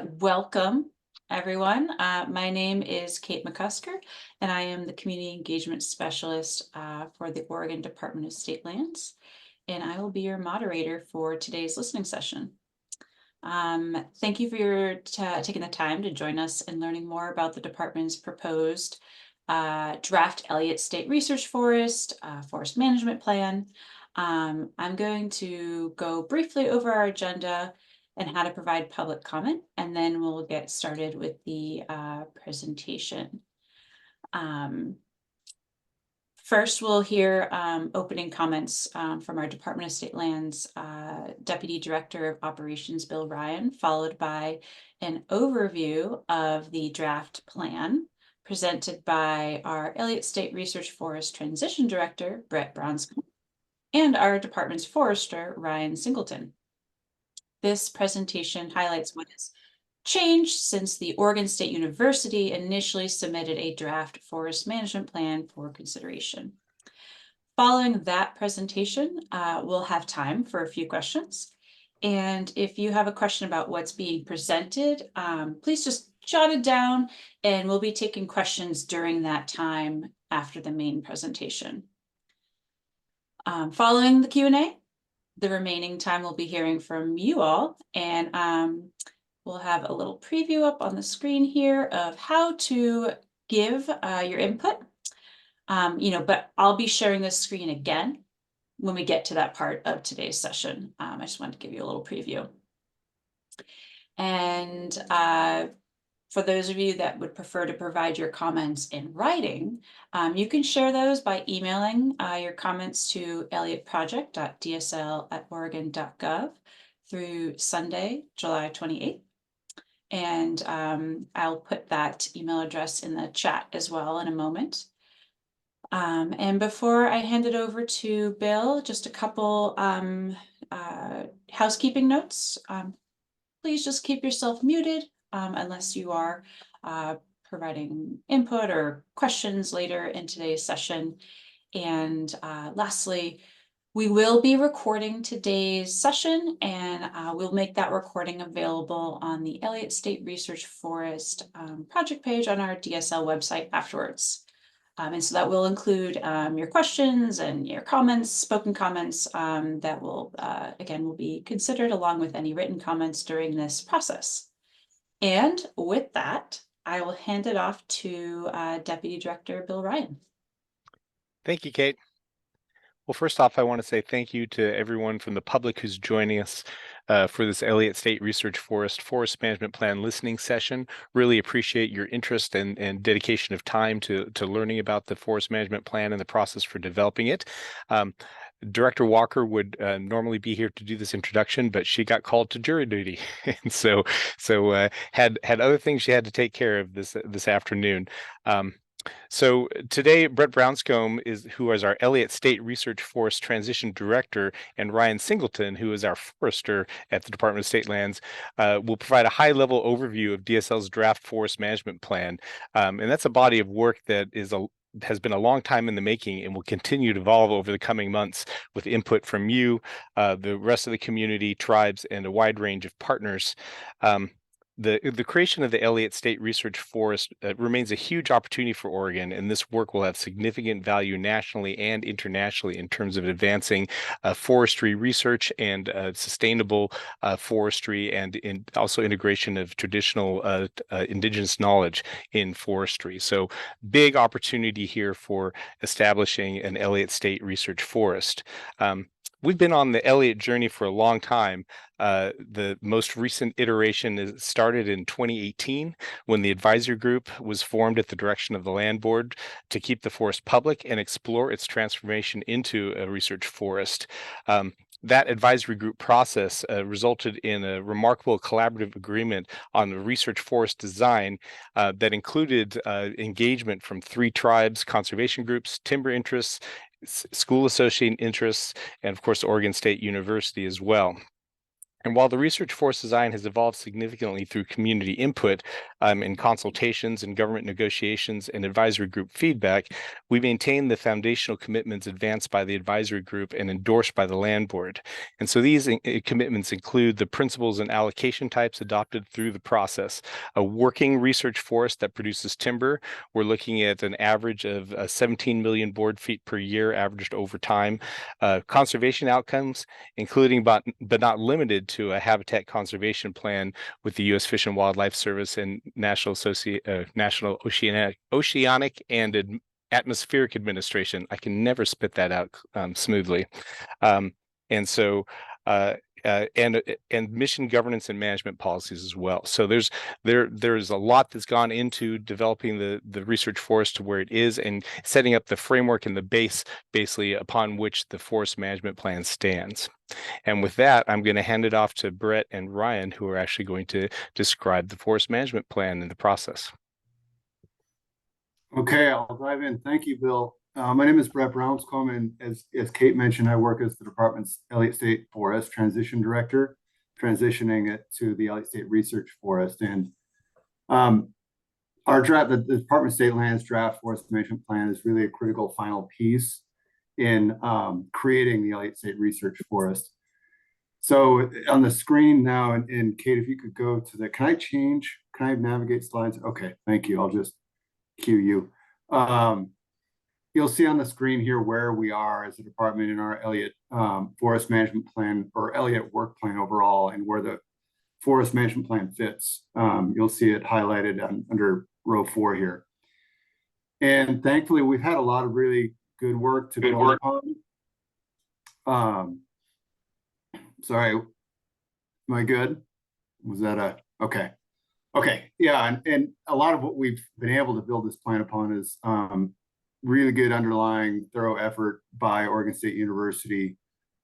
Welcome, everyone. My name is Kate McCusker, and I am the Community Engagement Specialist for the Oregon Department of State Lands, and I will be your moderator for today's listening session. Thank you for taking the time to join us in learning more about the department's proposed draft Elliott State Research Forest Management Plan. I'm going to go briefly over our agenda and how to provide public comment, and then we'll get started with the presentation. First, we'll hear opening comments from our Department of State Lands Deputy Director of Operations, Bill Ryan, followed by an overview of the draft plan presented by our Elliott State Research Forest Transition Director, Brett Bronscombe, and our department's forester, Ryan Singleton. This presentation highlights what has changed since the Oregon State University initially submitted a draft forest management plan for consideration. Following that presentation, we'll have time for a few questions. And if you have a question about what's being presented, please just jot it down, and we'll be taking questions during that time after the main presentation. Following the Q&A, the remaining time we'll be hearing from you all, and we'll have a little preview up on the screen here of how to give your input. But I'll be sharing this screen again when we get to that part of today's session. I just wanted to give you a little preview. And for those of you that would prefer to provide your comments in writing, you can share those by emailing your comments to elliottproject.dsl@oregon.gov through Sunday, July 28th. And I'll put that email address in the chat as well in a moment. And before I hand it over to Bill, just a couple housekeeping notes. Please just keep yourself muted unless you are providing input or questions later in today's session. And lastly, we will be recording today's session, and we'll make that recording available on the Elliott State Research Forest project page on our DSL website afterwards. And so that will include your questions and your comments, spoken comments that will, again, will be considered along with any written comments during this process. And with that, I will hand it off to Deputy Director Bill Ryan. Thank you, Kate. Well, first off, I want to say thank you to everyone from the public who's joining us for this Elliott State Research Forest Management Plan listening session. Really appreciate your interest and dedication of time to learning about the Forest Management Plan and the process for developing it. Director Walker would normally be here to do this introduction, but she got called to jury duty, and so had other things she had to take care of this afternoon. So today, Brett Bronscombe, who is our Elliott State Research Forest Transition Director, and Ryan Singleton, who is our forester at the Department of State Lands, will provide a high-level overview of DSL's draft forest management plan. And that's a body of work that has been a long time in the making and will continue to evolve over the coming months with input from you, the rest of the community, tribes, and a wide range of partners. The creation of the Elliott State Research Forest remains a huge opportunity for Oregon, and this work will have significant value nationally and internationally in terms of advancing forestry research and sustainable forestry, and also integration of traditional indigenous knowledge in forestry. So big opportunity here for establishing an Elliott State Research Forest. We've been on the Elliott journey for a long time. The most recent iteration started in 2018 when the advisory group was formed at the direction of the Land Board to keep the forest public and explore its transformation into a research forest. That advisory group process resulted in a remarkable collaborative agreement on the research forest design that included engagement from 3 tribes, conservation groups, timber interests, school association interests, and of course Oregon State University as well. And while the research forest design has evolved significantly through community input in consultations and government negotiations and advisory group feedback, we maintain the foundational commitments advanced by the advisory group and endorsed by the land board. And so these commitments include the principles and allocation types adopted through the process. A working research forest that produces timber, we're looking at an average of 17 million board feet per year averaged over time. Conservation outcomes, including but not limited to a habitat conservation plan with the U.S. Fish and Wildlife Service and National Oceanic and Atmospheric Administration. I can never spit that out smoothly. And so and mission governance and management policies as well. So there's a lot that's gone into developing the research forest to where it is and setting up the framework and the base basically upon which the forest management plan stands. And with that, I'm going to hand it off to Brett and Ryan, who are actually going to describe the forest management plan and the process. Okay, I'll dive in. Thank you, Bill. My name is Brett Brownscombe, and as Kate mentioned, I work as the department's Elliott State Forest Transition Director, transitioning it to the Elliott State Research Forest. And our draft, the Department of State Lands Draft Forest Management Plan is really a critical final piece in creating the Elliott State Research Forest. So on the screen now, and Kate, if you could go to the, can I navigate slides? Okay, thank you. I'll just cue you. You'll see on the screen here where we are as a department in our Elliott Forest Management Plan or Elliott Work Plan overall, and where the Forest Management Plan fits. You'll see it highlighted under row 4 here. And thankfully, we've had a lot of really good work to build upon. Sorry, am I good? Was that okay? Okay, yeah, and a lot of what we've been able to build this plan upon is really good underlying thorough effort by Oregon State University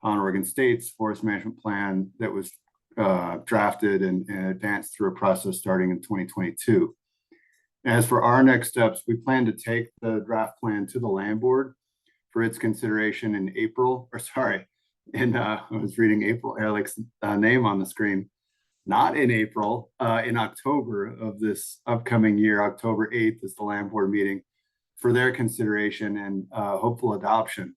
on Oregon State's forest management plan that was drafted and advanced through a process starting in 2022. As for our next steps, we plan to take the draft plan to the land board for its consideration in April, or sorry, I was reading April Erlich's name on the screen. Not in April, in October of this upcoming year. October 8th is the land board meeting for their consideration and hopeful adoption.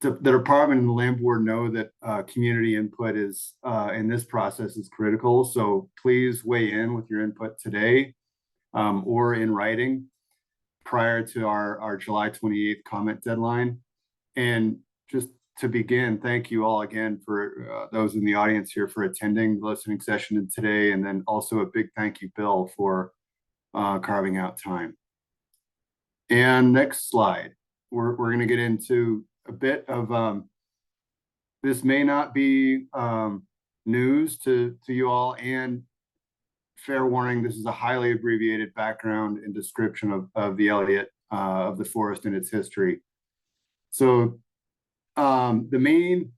The department and the land board know that community input is in this process is critical. So please weigh in with your input today or in writing prior to our July 28th comment deadline. And just to begin, thank you all again for those in the audience here for attending the listening session today. And then also a big thank you, Bill, for carving out time. And next slide, we're going to get into a bit of, this may not be news to you all, and fair warning, this is a highly abbreviated background and description of the Elliott, of the forest and its history. So the main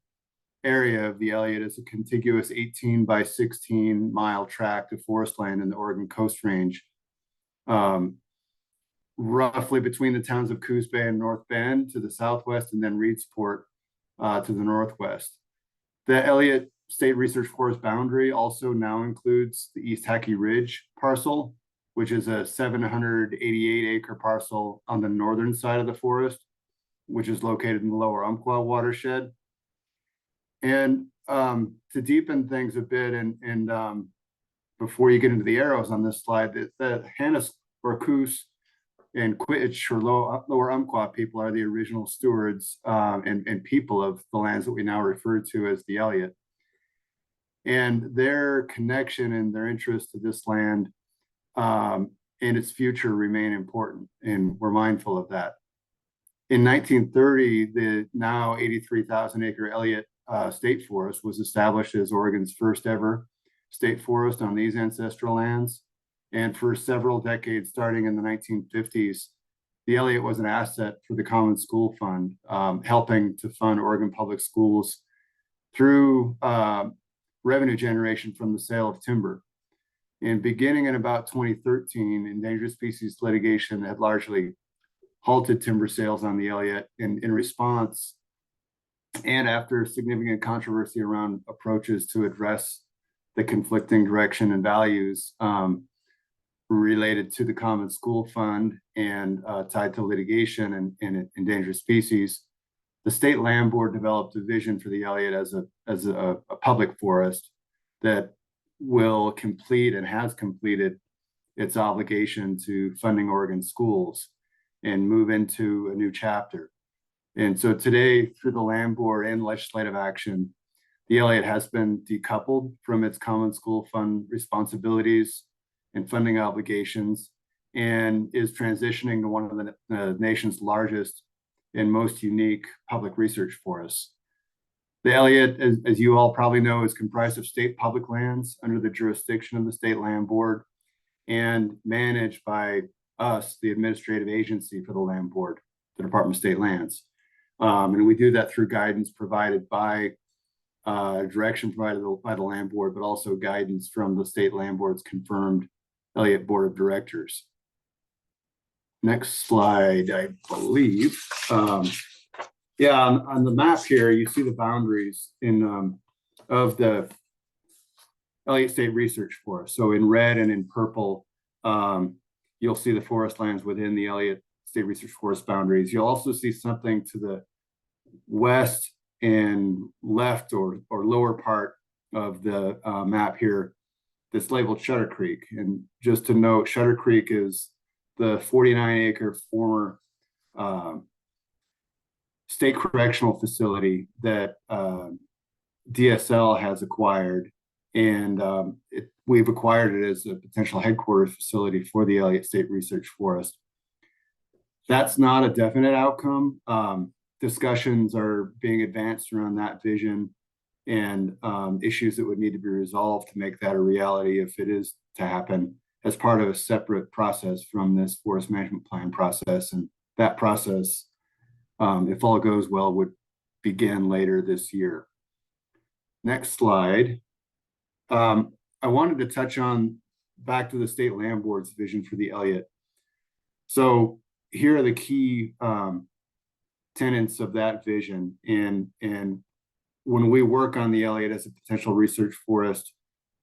area of the Elliott is a contiguous 18 by 16 mile tract of forest land in the Oregon Coast Range, roughly between the towns of Coos Bay and North Bend to the southwest, and then Reedsport to the northwest. The Elliott State Research Forest boundary also now includes the East Hackey Ridge parcel, which is a 788 acre parcel on the northern side of the forest, which is located in the lower Umpqua watershed. And to deepen things a bit, and before you get into the arrows on this slide, the Hannes or Coos and Quittich or lower Umpqua people are the original stewards and people of the lands that we now refer to as the Elliott. And their connection and their interest to this land and its future remain important, and we're mindful of that. In 1930, the now 83,000 acre Elliott State Forest was established as Oregon's first ever state forest on these ancestral lands. And for several decades, starting in the 1950s, the Elliott was an asset for the Common School Fund, helping to fund Oregon public schools through revenue generation from the sale of timber. And beginning in about 2013, endangered species litigation had largely halted timber sales on the Elliott. In response, And after significant controversy around approaches to address the conflicting direction and values related to the Common School Fund and tied to litigation and endangered species, the State Land Board developed a vision for the Elliott as a public forest that will complete and has completed its obligation to funding Oregon schools and move into a new chapter. And so today, through the Land Board and legislative action, the Elliott has been decoupled from its Common School Fund responsibilities and funding obligations, and is transitioning to one of the nation's largest and most unique public research forests. The Elliott, as you all probably know, is comprised of state public lands under the jurisdiction of the State Land Board and managed by us, the administrative agency for the Land Board, the Department of State Lands. And we do that through guidance provided by direction provided by the Land Board, but also guidance from the State Land Board's confirmed Elliott Board of Directors. Next slide, I believe. Yeah, on the map here, you see the boundaries of the Elliott State Research Forest. So in red and in purple, you'll see the forest lands within the Elliott State Research Forest boundaries. You'll also see something to the west and left or lower part of the map here that's labeled Shutter Creek. And just to note, Shutter Creek is the 49-acre former state correctional facility that DSL has acquired. And we've acquired it as a potential headquarters facility for the Elliott State Research Forest. That's not a definite outcome. Discussions are being advanced around that vision and issues that would need to be resolved to make that a reality if it is to happen as part of a separate process from this forest management plan process. And that process, if all goes well, would begin later this year. Next slide. I wanted to touch on back to the State Land Board's vision for the Elliott. So here are the key tenets of that vision. And when we work on the Elliott as a potential research forest,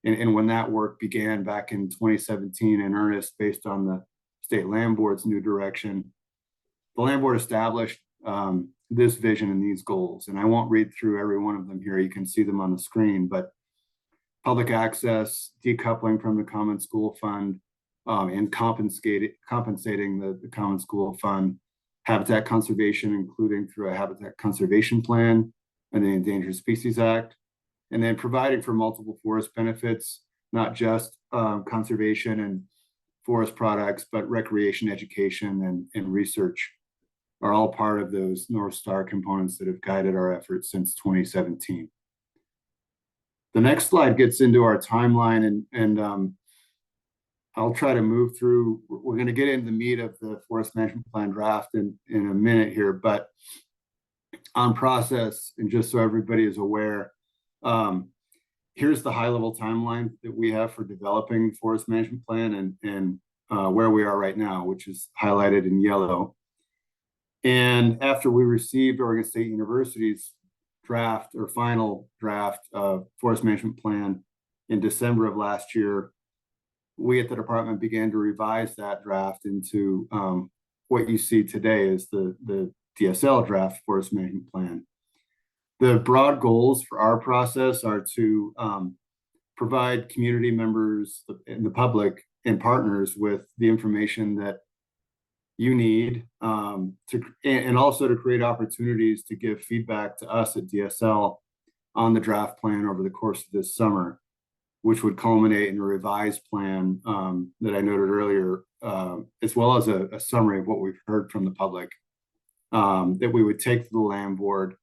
and when that work began back in 2017 in earnest, based on the State Land Board's new direction, the Land Board established this vision and these goals. And I won't read through every one of them here. You can see them on the screen, but public access, decoupling from the Common School Fund, and compensating the Common School Fund, habitat conservation, including through a habitat conservation plan and the Endangered Species Act, and then providing for multiple forest benefits, not just conservation and forest products, but recreation, education, and research are all part of those North Star components that have guided our efforts since 2017. The next slide gets into our timeline, and I'll try to move through. We're going to get into the meat of the Forest Management Plan draft in a minute here, but on process, and just so everybody is aware, here's the high-level timeline that we have for developing the Forest Management Plan and where we are right now, which is highlighted in yellow. And after we received Oregon State University's draft or final draft of Forest Management Plan in December of last year, we at the department began to revise that draft into what you see today as the DSL draft Forest Management Plan. The broad goals for our process are to provide community members and the public and partners with the information that you need and also to create opportunities to give feedback to us at DSL on the draft plan over the course of this summer, which would culminate in a revised plan that I noted earlier, as well as a summary of what we've heard from the public that we would take to the Land Board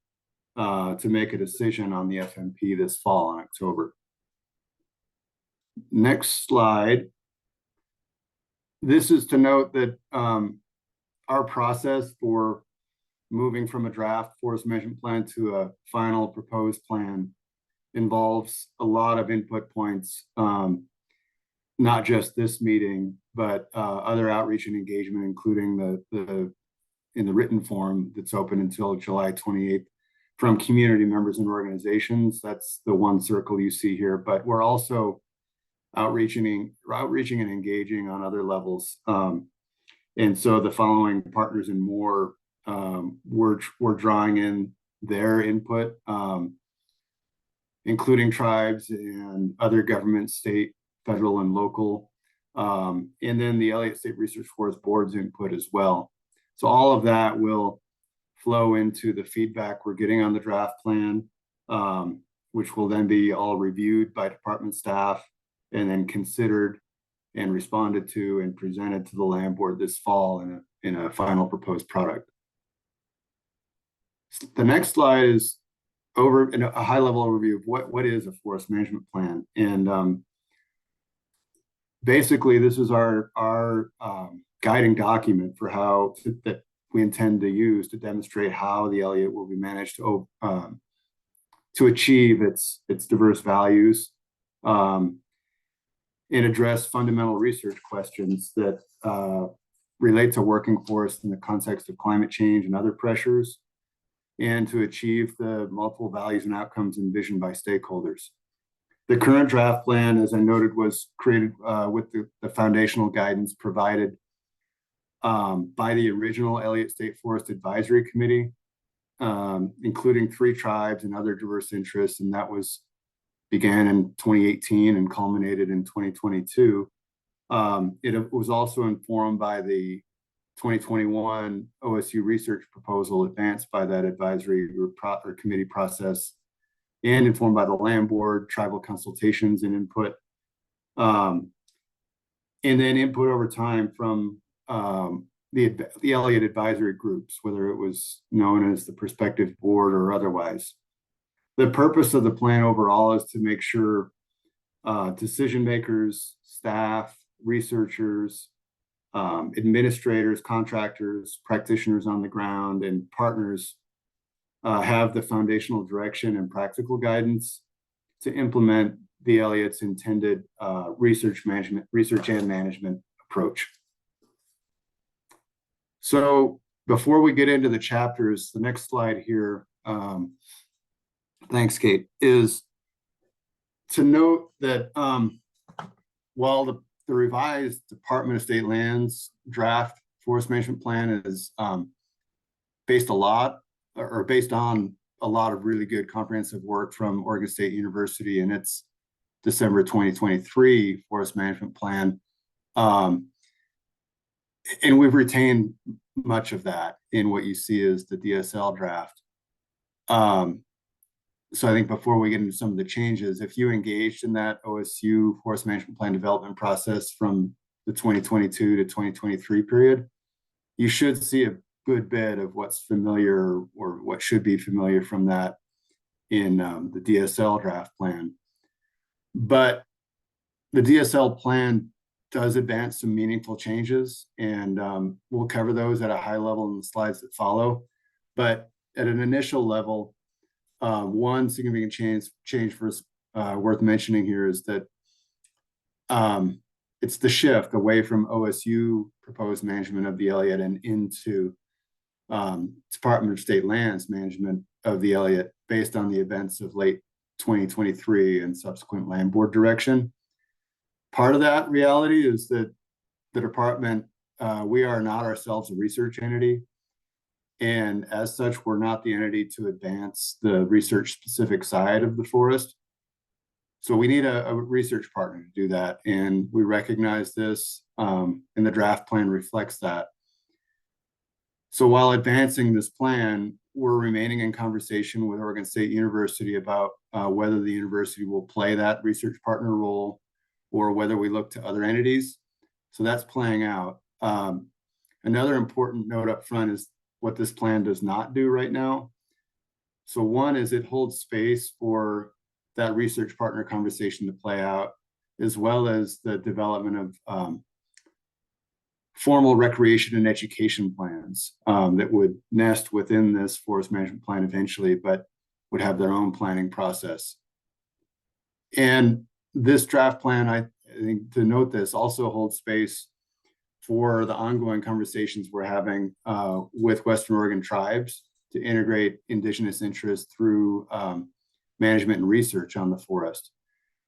to make a decision on the FMP this fall in October. Next slide. This is to note that our process for moving from a draft forest management plan to a final proposed plan involves a lot of input points, not just this meeting, but other outreach and engagement, including in the written form that's open until July 28th, from community members and organizations. That's the one circle you see here, but we're also outreaching and engaging on other levels. And so the following partners and more, we're drawing in their input, including tribes and other governments, state, federal, and local, and then the Elliott State Research Forest Board's input as well. So all of that will flow into the feedback we're getting on the draft plan, which will then be all reviewed by department staff and then considered and responded to and presented to the land board this fall in a final proposed product. The next slide is a high level overview of what is a forest management plan. And basically this is our guiding document for how that we intend to use to demonstrate how the Elliott will be managed to achieve its diverse values, and address fundamental research questions that relate to working forests in the context of climate change and other pressures, and to achieve the multiple values and outcomes envisioned by stakeholders. The current draft plan, as I noted, was created with the foundational guidance provided by the original Elliott State Forest Advisory Committee, including 3 tribes and other diverse interests, and that began in 2018 and culminated in 2022. It was also informed by the 2021 OSU research proposal advanced by that advisory group or committee process, and informed by the land board, tribal consultations and input, and then input over time from the Elliott advisory groups, whether it was known as the prospective board or otherwise. The purpose of the plan overall is to make sure decision makers, staff, researchers, administrators, contractors, practitioners on the ground, and partners have the foundational direction and practical guidance to implement the Elliott's intended research and management approach. So before we get into the chapters, the next slide here, thanks, Kate, is to note that while the revised Department of State Lands draft forest management plan is based on a lot of really good comprehensive work from Oregon State University in its December 2023 forest management plan, and we've retained much of that in what you see as the DSL draft. So I think before we get into some of the changes, if you engaged in that OSU forest management plan development process from the 2022 to 2023 period, you should see a good bit of what's familiar or what should be familiar from that in the DSL draft plan. But the DSL plan does advance some meaningful changes, and we'll cover those at a high level in the slides that follow. But at an initial level, one significant change worth mentioning here is that it's the shift away from OSU proposed management of the Elliott and into Department of State Lands management of the Elliott based on the events of late 2023 and subsequent land board direction. Part of that reality is that the department, we are not ourselves a research entity. And as such, we're not the entity to advance the research specific side of the forest. So we need a research partner to do that. And we recognize this, and the draft plan reflects that. So while advancing this plan, we're remaining in conversation with Oregon State University about whether the university will play that research partner role or whether we look to other entities. So that's playing out. Another important note up front is what this plan does not do right now. So one is it holds space for that research partner conversation to play out, as well as the development of formal recreation and education plans that would nest within this forest management plan eventually, but would have their own planning process. And this draft plan, I think to note this, also holds space for the ongoing conversations we're having with Western Oregon tribes to integrate Indigenous interests through management and research on the forest.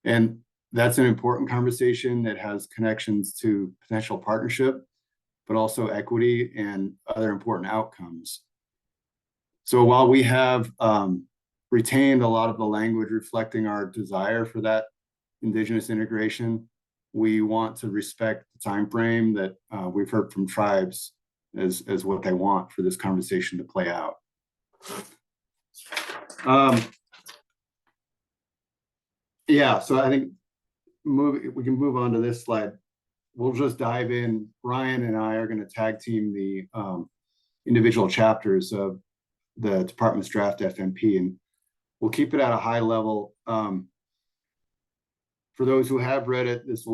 And that's an important conversation that has connections to potential partnership, but also equity and other important outcomes. So while we have retained a lot of the language reflecting our desire for that Indigenous integration, we want to respect the time frame that we've heard from tribes as what they want for this conversation to play out. Yeah, so I think we can move on to this slide. We'll just dive in. Ryan and I are going to tag team the individual chapters of the department's draft FMP, and we'll keep it at a high level. For those who have read it, this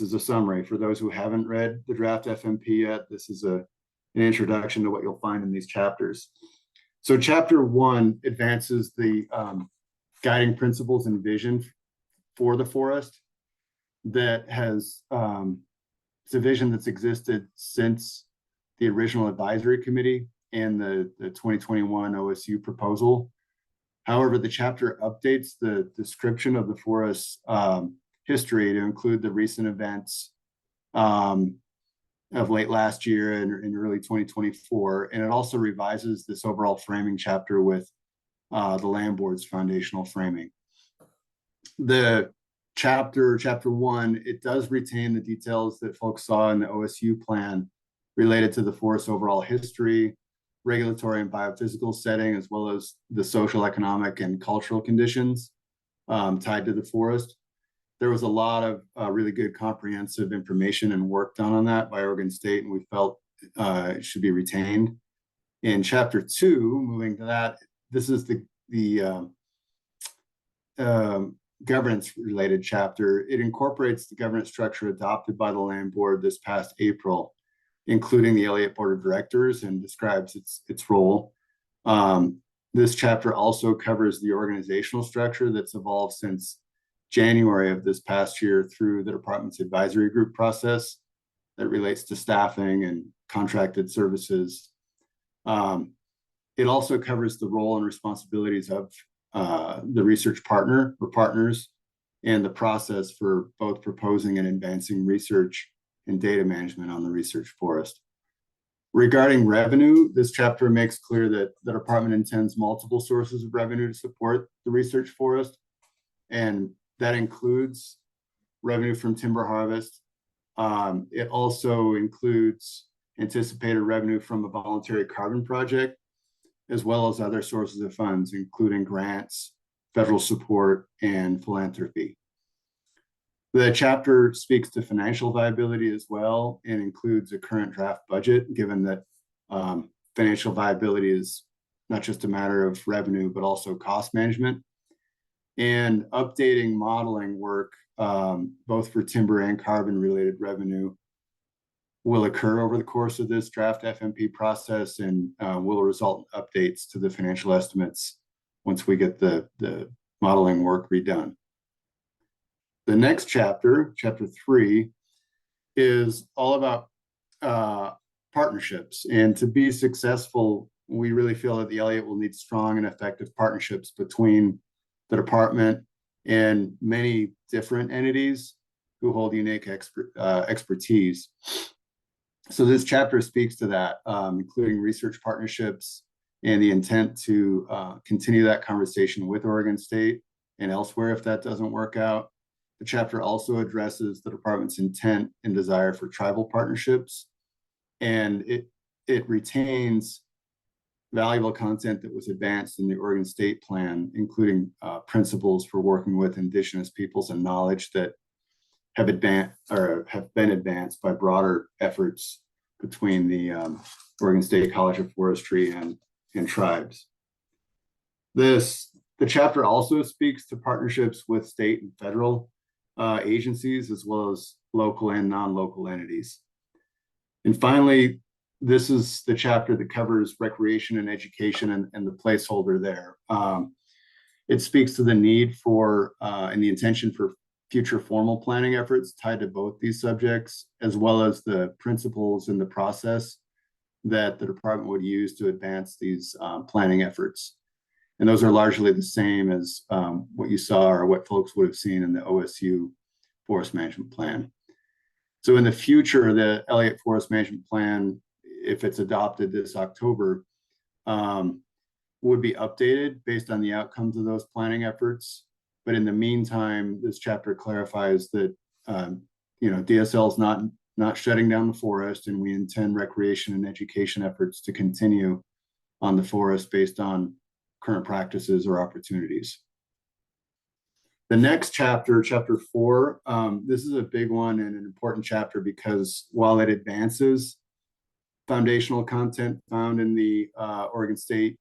is a summary. For those who haven't read the draft FMP yet, this is an introduction to what you'll find in these chapters. So chapter 1 advances the guiding principles and vision for the forest that has it's a vision that's existed since the original advisory committee and the 2021 OSU proposal. However, the chapter updates the description of the forest's history to include the recent events of late last year and early 2024. And it also revises this overall framing chapter with the Land Board's foundational framing. The chapter 1, it does retain the details that folks saw in the OSU plan related to the forest's overall history, regulatory and biophysical setting, as well as the social, economic, and cultural conditions tied to the forest. There was a lot of really good comprehensive information and work done on that by Oregon State, and we felt it should be retained. In chapter 2, moving to that, this is the governance related chapter. It incorporates the governance structure adopted by the Land Board this past April, including the Elliott Board of Directors, and describes its role. This chapter also covers the organizational structure that's evolved since January of this past year through the department's advisory group process that relates to staffing and contracted services. It also covers the role and responsibilities of the research partner or partners and the process for both proposing and advancing research and data management on the research forest. Regarding revenue, this chapter makes clear that the department intends multiple sources of revenue to support the research forest, and that includes revenue from timber harvest. It also includes anticipated revenue from a voluntary carbon project, as well as other sources of funds, including grants, federal support, and philanthropy. The chapter speaks to financial viability as well and includes a current draft budget, given that financial viability is not just a matter of revenue, but also cost management. And updating modeling work, both for timber and carbon related revenue, will occur over the course of this draft FMP process and will result in updates to the financial estimates once we get the modeling work redone. The next chapter, chapter 3, is all about partnerships. And to be successful, we really feel that the Elliott will need strong and effective partnerships between the department and many different entities who hold unique expertise. So this chapter speaks to that, including research partnerships and the intent to continue that conversation with Oregon State and elsewhere if that doesn't work out. The chapter also addresses the department's intent and desire for tribal partnerships, and it retains valuable content that was advanced in the Oregon State Plan, including principles for working with Indigenous peoples and knowledge that have been advanced by broader efforts between the Oregon State College of Forestry and tribes. The chapter also speaks to partnerships with state and federal agencies, as well as local and non-local entities. And finally, this is the chapter that covers recreation and education and the placeholder there. It speaks to the need for and the intention for future formal planning efforts tied to both these subjects, as well as the principles and the process that the department would use to advance these planning efforts. And those are largely the same as what you saw or what folks would have seen in the OSU Forest Management Plan. So in the future, the Elliott Forest Management Plan, if it's adopted this October, would be updated based on the outcomes of those planning efforts. But in the meantime, this chapter clarifies that DSL is not shutting down the forest, and we intend recreation and education efforts to continue on the forest based on current practices or opportunities. The next chapter, chapter 4, this is a big one and an important chapter because while it advances foundational content found in the Oregon State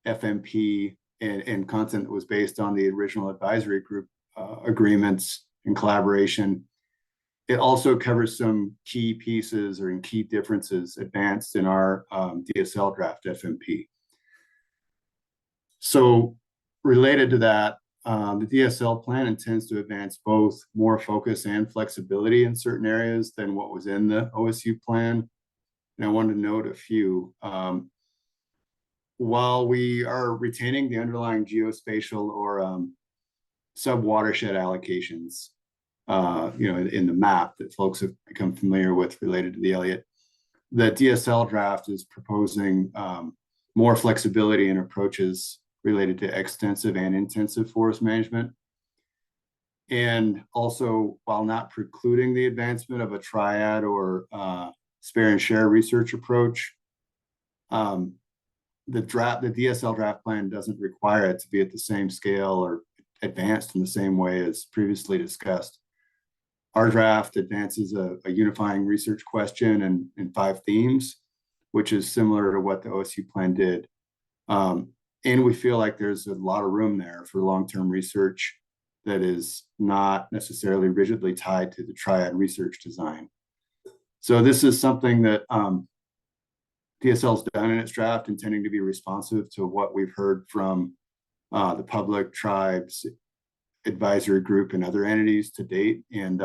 FMP and content that was based on the original advisory group agreements and collaboration, it also covers some key pieces or key differences advanced in our DSL draft FMP. So related to that, the DSL plan intends to advance both more focus and flexibility in certain areas than what was in the OSU plan. And I wanted to note a few. While we are retaining the underlying geospatial or sub-watershed allocations, in the map that folks have become familiar with related to the Elliott, the DSL draft is proposing more flexibility in approaches related to extensive and intensive forest management. And also, while not precluding the advancement of a triad or spare and share research approach, the DSL draft plan doesn't require it to be at the same scale or advanced in the same way as previously discussed. Our draft advances a unifying research question and 5 themes, which is similar to what the OSU plan did. And we feel like there's a lot of room there for long-term research that is not necessarily rigidly tied to the triad research design. So this is something that DSL's done in its draft, intending to be responsive to what we've heard from the public, tribes, advisory group, and other entities to date. And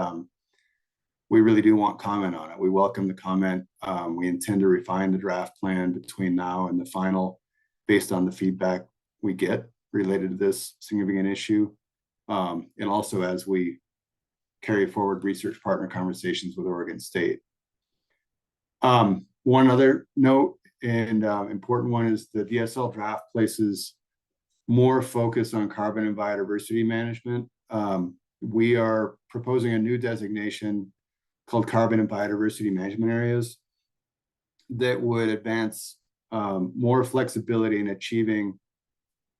we really do want comment on it. We welcome the comment. We intend to refine the draft plan between now and the final based on the feedback we get related to this significant issue. And also as we carry forward research partner conversations with Oregon State. One other note and important one is the DSL draft places more focus on carbon and biodiversity management. We are proposing a new designation called carbon and biodiversity management areas that would advance more flexibility in achieving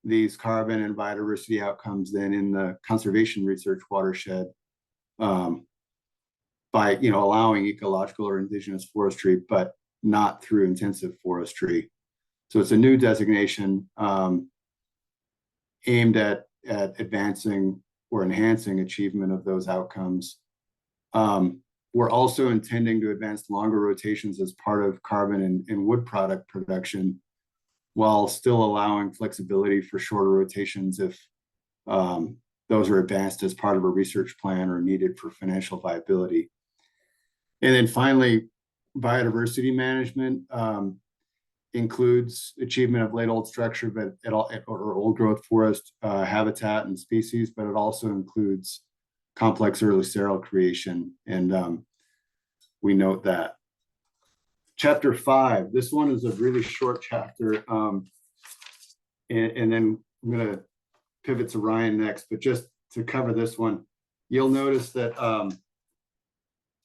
these carbon and biodiversity outcomes than in the conservation research watershed by allowing ecological or indigenous forestry, but not through intensive forestry. So it's a new designation aimed at advancing or enhancing achievement of those outcomes. We're also intending to advance longer rotations as part of carbon and wood product production, while still allowing flexibility for shorter rotations if those are advanced as part of a research plan or needed for financial viability. And then finally, biodiversity management includes achievement of late old structure, but or old growth forest habitat and species, but it also includes complex early sterile creation. And we note that. Chapter 5, this one is a really short chapter. And then I'm going to pivot to Ryan next, but just to cover this one, you'll notice that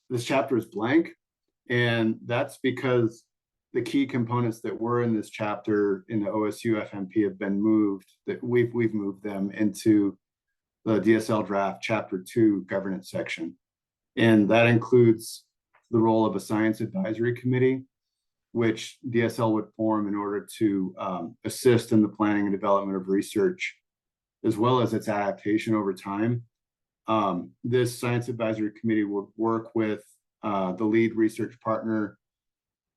this chapter is blank. And that's because the key components that were in this chapter in the OSU FMP have been moved, that we've moved them into the DSL draft chapter 2 governance section. And that includes the role of a science advisory committee, which DSL would form in order to assist in the planning and development of research, as well as its adaptation over time. This science advisory committee would work with the lead research partner,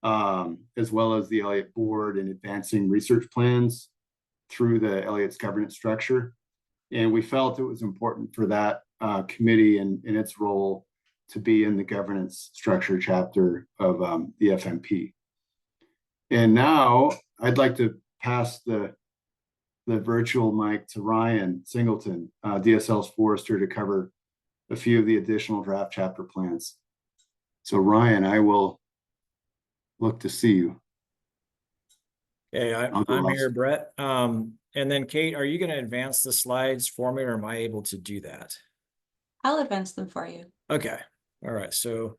as well as the Elliott board in advancing research plans through the Elliott's governance structure. And we felt it was important for that committee and its role to be in the governance structure chapter of the FMP. And now I'd like to pass the virtual mic to Ryan Singleton, DSL's forester, to cover a few of the additional draft chapter plans. So Ryan, I will look to see you. Okay, I'll go I'm off. here, Brett. And then Kate, are you going to advance the slides for me, or am I able to do that? I'll advance them for you. Okay, all right. So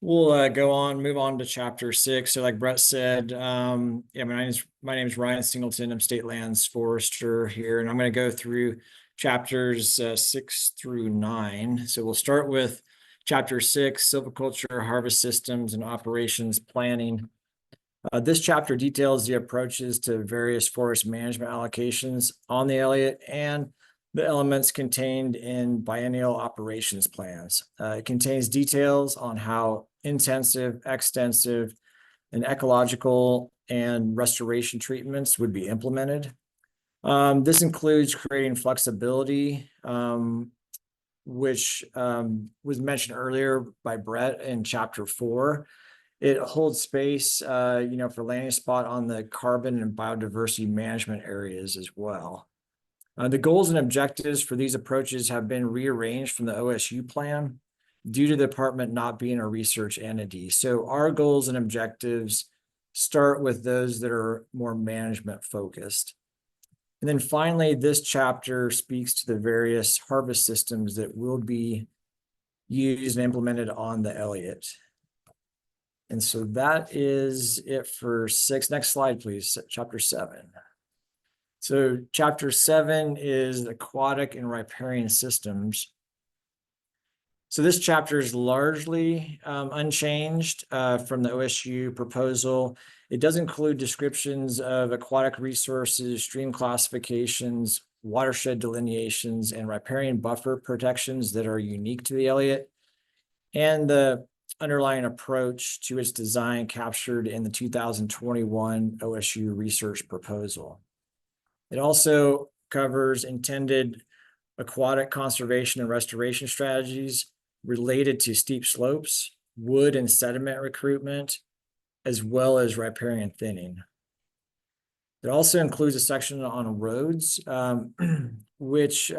we'll move on to chapter 6. So like Brett said, yeah, my name is Ryan Singleton. I'm State Lands Forester here, and I'm going to go through chapters 6 through 9. So we'll start with chapter 6, silviculture, harvest systems, and operations planning. This chapter details the approaches to various forest management allocations on the Elliott and the elements contained in biennial operations plans. It contains details on how intensive, extensive, and ecological and restoration treatments would be implemented. This includes creating flexibility, which was mentioned earlier by Brett in chapter 4. It holds space, for landing spot on the carbon and biodiversity management areas as well. The goals and objectives for these approaches have been rearranged from the OSU plan due to the department not being a research entity. So our goals and objectives start with those that are more management focused. And then finally, this chapter speaks to the various harvest systems that will be used and implemented on the Elliott. And so that is it for 6. Next slide, please. Chapter 7. So chapter 7 is aquatic and riparian systems. So this chapter is largely unchanged from the OSU proposal. It does include descriptions of aquatic resources, stream classifications, watershed delineations, and riparian buffer protections that are unique to the Elliott, and the underlying approach to its design captured in the 2021 OSU research proposal. It also covers intended aquatic conservation and restoration strategies related to steep slopes, wood and sediment recruitment, as well as riparian thinning. It also includes a section on roads, which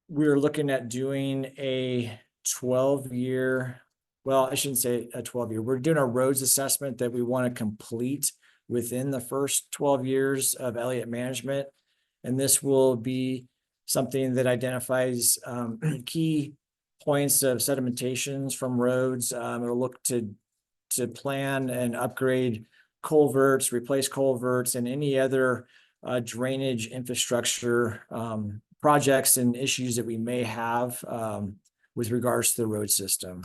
we're looking at doing a 12-year, well, I shouldn't say a 12-year. We're doing a roads assessment that we want to complete within the first 12 years of Elliott management. And this will be something that identifies key points of sedimentations from roads. It'll look to plan and upgrade culverts, replace culverts, and any other drainage infrastructure projects and issues that we may have with regards to the road system.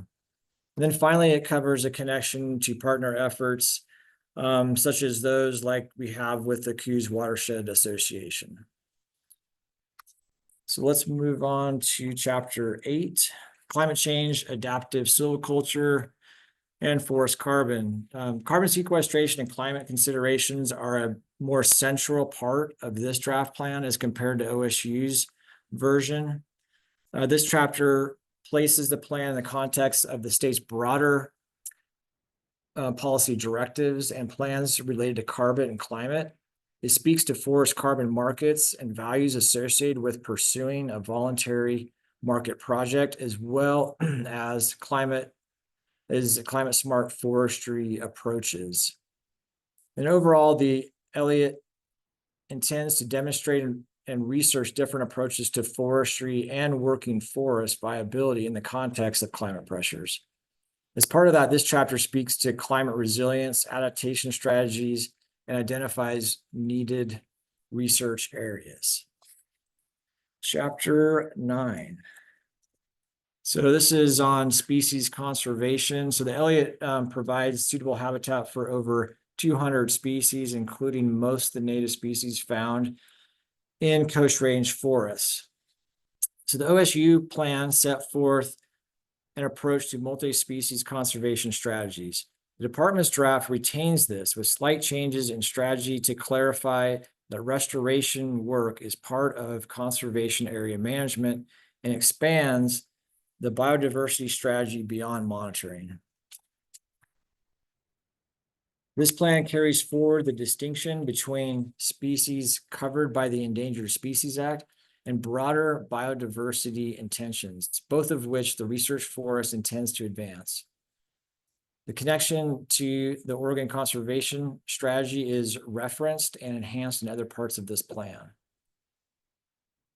And then finally, it covers a connection to partner efforts, such as those like we have with the Coos Watershed Association. So let's move on to chapter 8, climate change, adaptive silviculture, and forest carbon. Carbon sequestration and climate considerations are a more central part of this draft plan as compared to OSU's version. This chapter places the plan in the context of the state's broader policy directives and plans related to carbon and climate. It speaks to forest carbon markets and values associated with pursuing a voluntary market project, as well as climate smart forestry approaches. And overall, the Elliott intends to demonstrate and research different approaches to forestry and working forest viability in the context of climate pressures. As part of that, this chapter speaks to climate resilience, adaptation strategies, and identifies needed research areas. Chapter 9. So this is on species conservation. So the Elliott provides suitable habitat for over 200 species, including most of the native species found in Coast Range forests. So the OSU plan set forth an approach to multi-species conservation strategies. The department's draft retains this with slight changes in strategy to clarify that restoration work is part of conservation area management and expands the biodiversity strategy beyond monitoring. This plan carries forward the distinction between species covered by the Endangered Species Act and broader biodiversity intentions, both of which the research forest intends to advance. The connection to the Oregon Conservation Strategy is referenced and enhanced in other parts of this plan.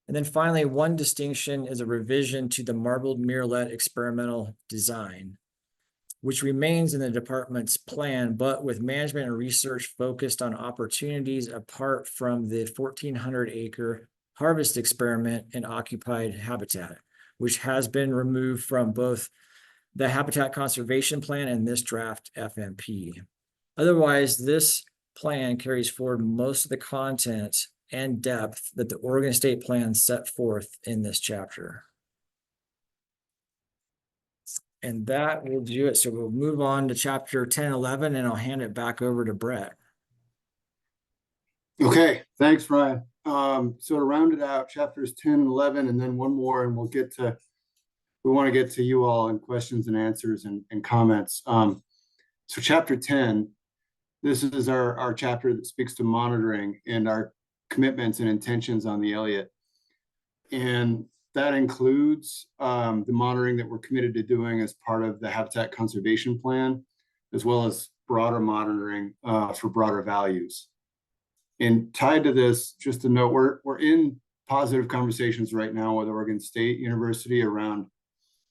And then finally, one distinction is a revision to the marbled murrelet experimental design, which remains in the department's plan, but with management and research focused on opportunities apart from the 1,400-acre harvest experiment in occupied habitat, which has been removed from both the Habitat Conservation Plan and this draft FMP. Otherwise, this plan carries forward most of the content and depth that the Oregon State Plan set forth in this chapter. And that will do it. So we'll move on to chapter 10 and 11, and I'll hand it back over to Brett. Okay, thanks, Ryan. So to round it out, chapters 10 and 11, and then one more, and we want to get to you all in questions and answers and comments. So chapter 10, this is our chapter that speaks to monitoring and our commitments and intentions on the Elliott. And that includes the monitoring that we're committed to doing as part of the Habitat Conservation Plan, as well as broader monitoring for broader values. And tied to this, just to note, we're in positive conversations right now with Oregon State University around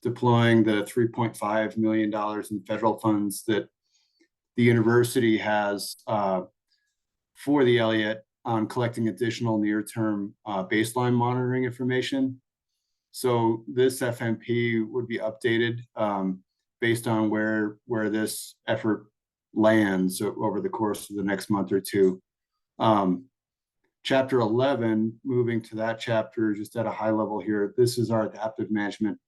deploying the $3.5 million in federal funds that the university has for the Elliott on collecting additional near-term baseline monitoring information. So this FMP would be updated based on where this effort lands over the course of the next month or two. Chapter 11, moving to that chapter, just at a high level here, this is our adaptive management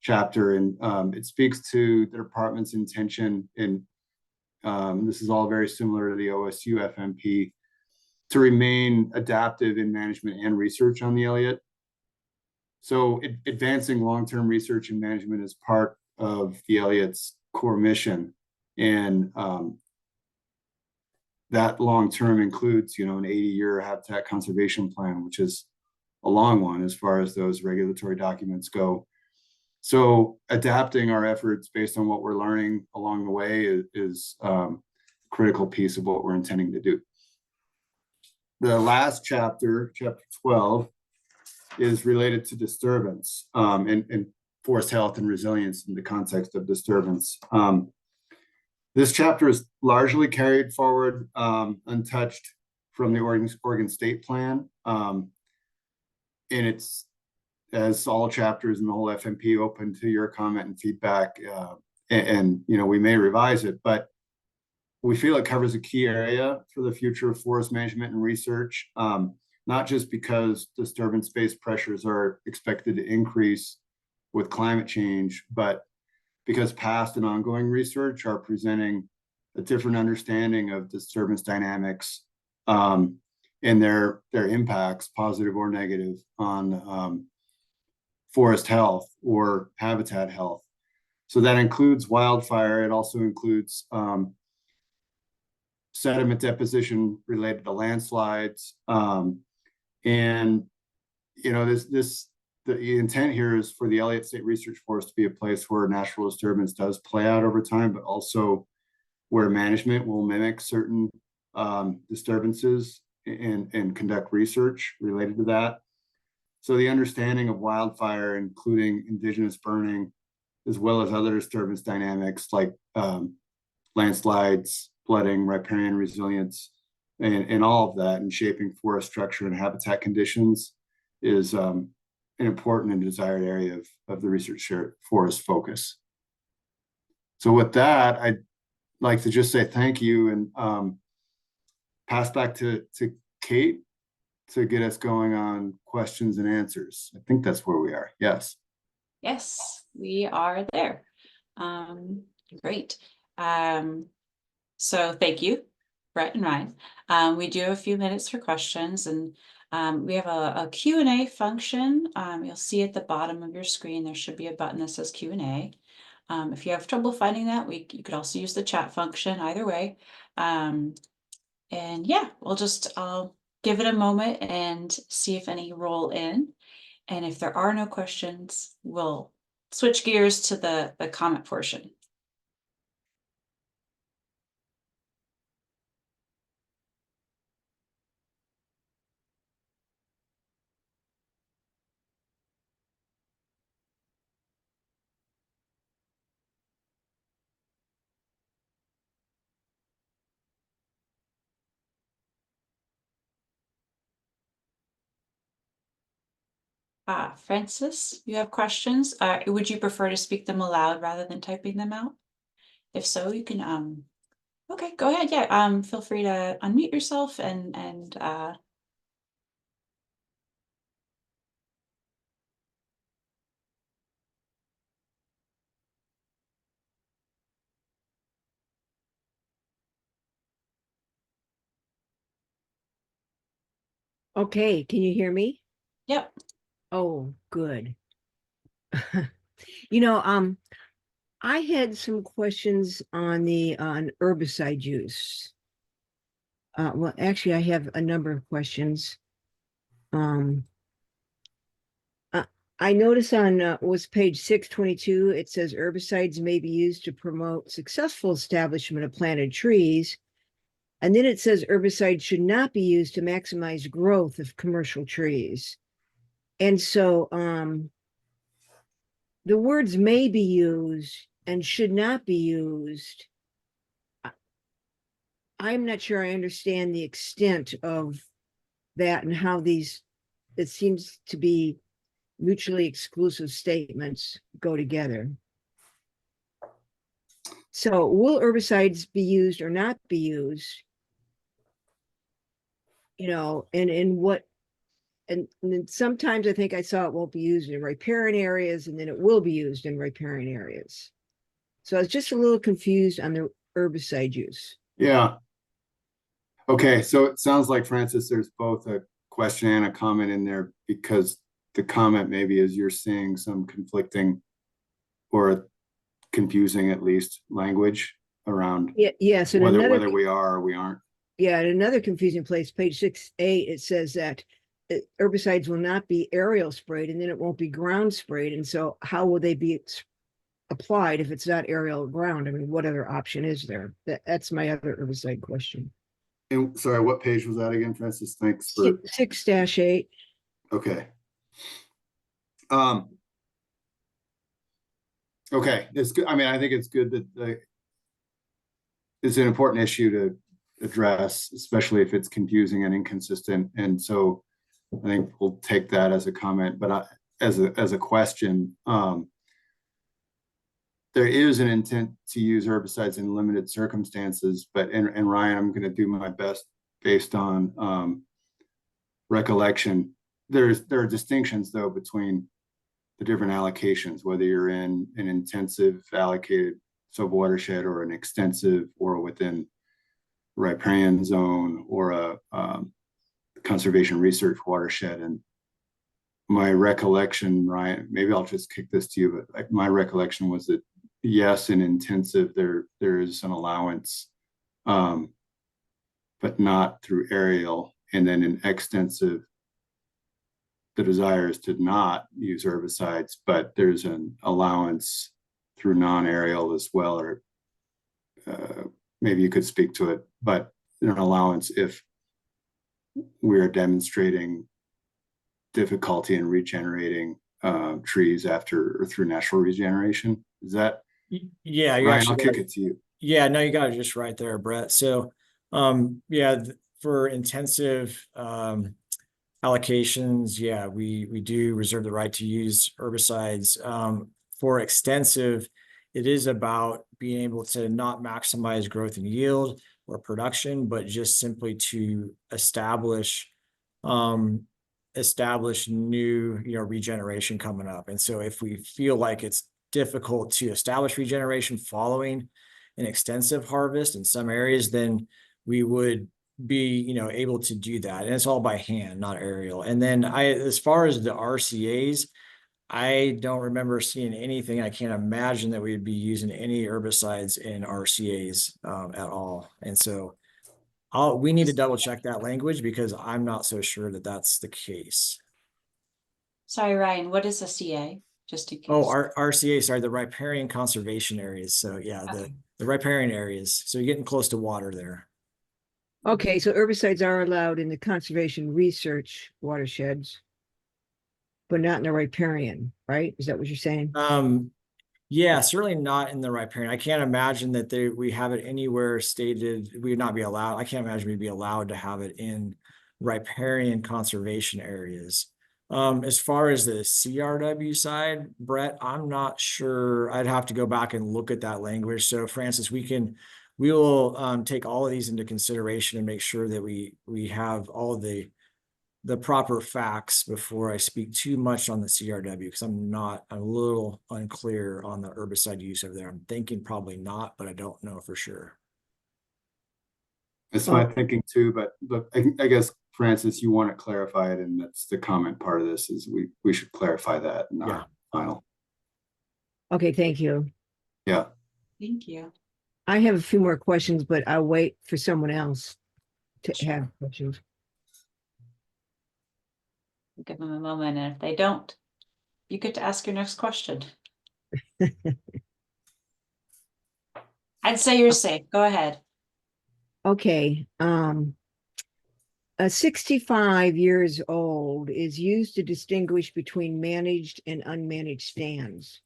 chapter, and it speaks to the department's intention, and this is all very similar to the OSU FMP, to remain adaptive in management and research on the Elliott. So advancing long-term research and management is part of the Elliott's core mission. And that long-term includes, an 80-year habitat conservation plan, which is a long one as far as those regulatory documents go. So adapting our efforts based on what we're learning along the way is a critical piece of what we're intending to do. The last chapter, chapter 12, is related to disturbance and forest health and resilience in the context of disturbance. This chapter is largely carried forward untouched from the Oregon State Plan. And it's, as all chapters in the whole FMP, open to your comment and feedback. And we may revise it, but we feel it covers a key area for the future of forest management and research, not just because disturbance-based pressures are expected to increase with climate change, but because past and ongoing research are presenting a different understanding of disturbance dynamics and their impacts, positive or negative, on forest health or habitat health. So that includes wildfire. It also includes sediment deposition related to landslides. And the intent here is for the Elliott State Research Forest to be a place where natural disturbance does play out over time, but also where management will mimic certain disturbances and conduct research related to that. So the understanding of wildfire, including indigenous burning, as well as other disturbance dynamics like landslides, flooding, riparian resilience, and all of that, and shaping forest structure and habitat conditions, is an important and desired area of the research forest focus. So with that, I'd like to just say thank you and pass back to Kate to get us going on questions and answers. I think that's where we are. Yes. Yes, we are there. Great. So thank you, Brett and Ryan. We do have a few minutes for questions, and we have a Q&A function. You'll see at the bottom of your screen, there should be a button that says Q&A. If you have trouble finding that, you could also use the chat function either way. And yeah, I'll give it a moment and see if any roll in. And if there are no questions, we'll switch gears to the comment portion. Francis, you have questions? Would you prefer to speak them aloud rather than typing them out? If so, you can, okay, go ahead. Yeah, feel free to unmute yourself and Okay, can you hear me? yep. Oh, good. You know, I had some questions on on herbicide use. Well, actually, I have a number of questions. Um, I notice on was page 622, it says herbicides may be used to promote successful establishment of planted trees. And then it says herbicides should not be used to maximize growth of commercial trees. And so the words may be used and should not be used. I'm not sure I understand the extent of that and how it seems to be mutually exclusive statements go together. So will herbicides be used or not be used? You know, and in what, and then sometimes I think I saw it won't be used in riparian areas, and then it will be used in riparian areas. So I was just a little confused on the herbicide use. Yeah. Okay, so it sounds like, Francis, there's both a question and a comment in there, because the comment maybe is you're seeing some conflicting or confusing, at least, language around Yes, and whether we are or we aren't. Yeah, in another confusing place, page 6A, it says that herbicides will not be aerial sprayed, and then it won't be ground sprayed. And so how will they be applied if it's not aerial or ground? I mean, what other option is there? That's my other herbicide question. And sorry, what page was that again, Francis? Thanks for 6-8. Okay. Okay, it's good. I mean, I think it's good that it's an important issue to address, especially if it's confusing and inconsistent. And so I think we'll take that as a comment, but as a question, there is an intent to use herbicides in limited circumstances, but and Ryan, I'm going to do my best based on recollection. There are distinctions though between the different allocations, whether you're in an intensive allocated subwatershed or an extensive or within riparian zone or a conservation research watershed. And my recollection, Ryan, maybe I'll just kick this to you, but my recollection was that yes, in intensive there is an allowance, but not through aerial. And then in extensive, the desire is to not use herbicides, but there's an allowance through non-aerial as well, or maybe you could speak to it, but an allowance if we are demonstrating difficulty in regenerating trees after or through natural regeneration. Is that? Yeah, Ryan, I'll kick it to you. Yeah, no, you got it just right there, Brett. So, yeah, for intensive allocations, yeah, we do reserve the right to use herbicides. For extensive, it is about being able to not maximize growth and yield or production, but just simply to establish new, regeneration coming up. And so if we feel like it's difficult to establish regeneration following an extensive harvest in some areas, then we would be, able to do that. And it's all by hand, not aerial. And then as far as the RCAs, I don't remember seeing anything. I can't imagine that we'd be using any herbicides in RCAs at all. And so we need to double check that language because I'm not so sure that that's the case. Sorry, Ryan, what is a CA? Just in case. Oh, RCA, sorry, the riparian conservation areas. So yeah, Okay. the riparian areas. So you're getting close to water there. Okay, so herbicides are allowed in the conservation research watersheds, but not in the riparian, right? Is that what you're saying? Yeah, certainly not in the riparian. I can't imagine that we have it anywhere stated we would not be allowed. I can't imagine we'd be allowed to have it in riparian conservation areas. As far as the CRW side, Brett, I'm not sure. I'd have to go back and look at that language. So Francis, we will take all of these into consideration and make sure that we have all the proper facts before I speak too much on the CRW, because I'm a little unclear on the herbicide use over there. I'm thinking probably not, but I don't know for sure. That's my thinking too, but I guess, Francis, you want to clarify it, and that's the comment part of this, is we should clarify that in our final. Okay, thank you. Yeah. Thank you. I have a few more questions, but I'll wait for someone else to have questions. Give them a moment, and if they don't, you get to ask your next question. I'd say you're safe. Go ahead. Okay, 65 years old is used to distinguish between managed and unmanaged stands.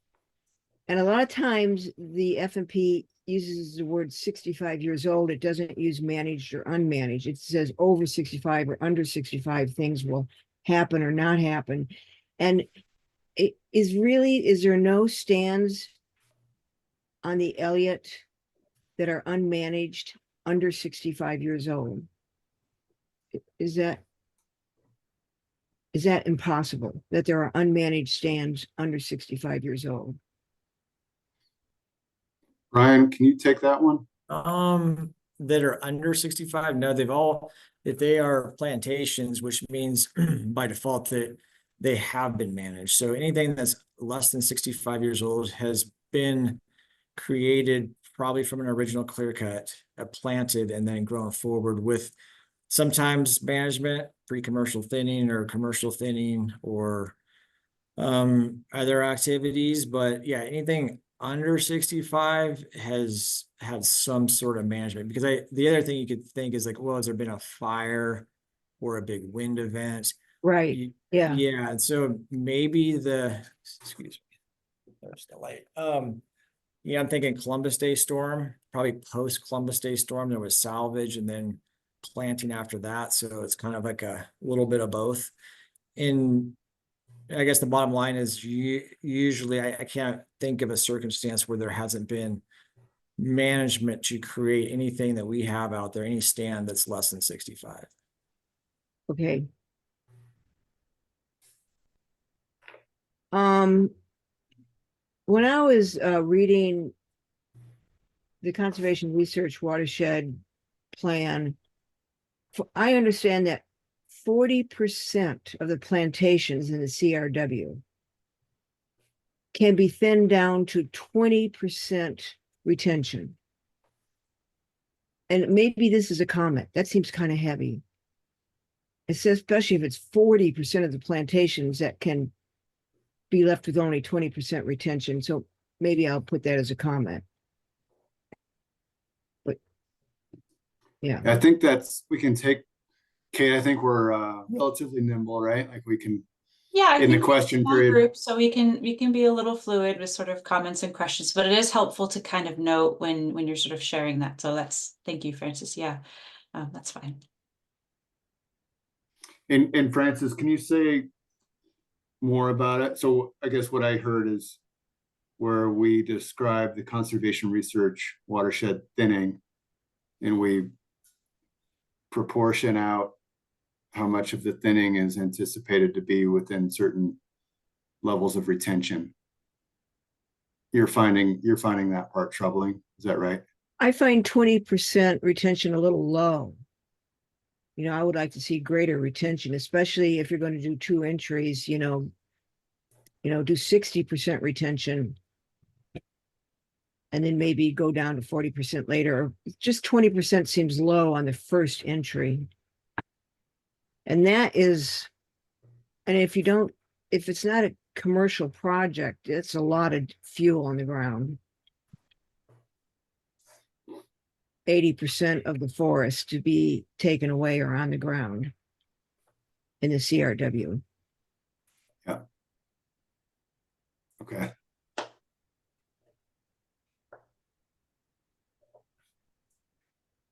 And a lot of times the FMP uses the word 65 years old. It doesn't use managed or unmanaged. It says over 65 or under 65 things will happen or not happen. And is there no stands on the Elliott that are unmanaged under 65 years old? Is that impossible that there are unmanaged stands under 65 years old? Ryan, can you take that one? That are under 65? No, if they are plantations, which means by default that they have been managed. So anything that's less than 65 years old has been created probably from an original clear cut, planted, and then grown forward with sometimes management, pre-commercial thinning or commercial thinning, or other activities. But yeah, anything under 65 has had some sort of management, because the other thing you could think is like, well, has there been a fire or a big wind event? Right. Yeah. Yeah. And so maybe excuse me, there's the light. Yeah, I'm thinking Columbus Day storm, probably post Columbus Day storm, there was salvage and then planting after that. So it's kind of like a little bit of both. And I guess the bottom line is usually I can't think of a circumstance where there hasn't been management to create anything that we have out there, any stand that's less than 65. Okay. When I was reading the Conservation Research Watershed Plan, I understand that 40% of the plantations in the CRW can be thinned down to 20% retention. And maybe this is a comment. That seems kind of heavy. It says, especially if it's 40% of the plantations that can be left with only 20% retention. So maybe I'll put that as a comment. But yeah. I think we can take, Kate, I think we're relatively nimble, right? Like we can, Yeah, in the question period. Group, so we can be a little fluid with sort of comments and questions, but it is helpful to kind of note when you're sort of sharing that. So thank you, Francis. Yeah, that's fine. And Francis, can you say more about it? So I guess what I heard is where we describe the conservation research watershed thinning, and we proportion out how much of the thinning is anticipated to be within certain levels of retention. You're finding that part troubling. Is that right? I find 20% retention a little low. You know, I would like to see greater retention, especially if you're going to do 2 entries, you know, do 60% retention. And then maybe go down to 40% later. Just 20% seems low on the first entry. And that is, and if it's not a commercial project, it's a lot of fuel on the ground. 80% of the forest to be taken away or on the ground in the CRW. Yeah. Okay.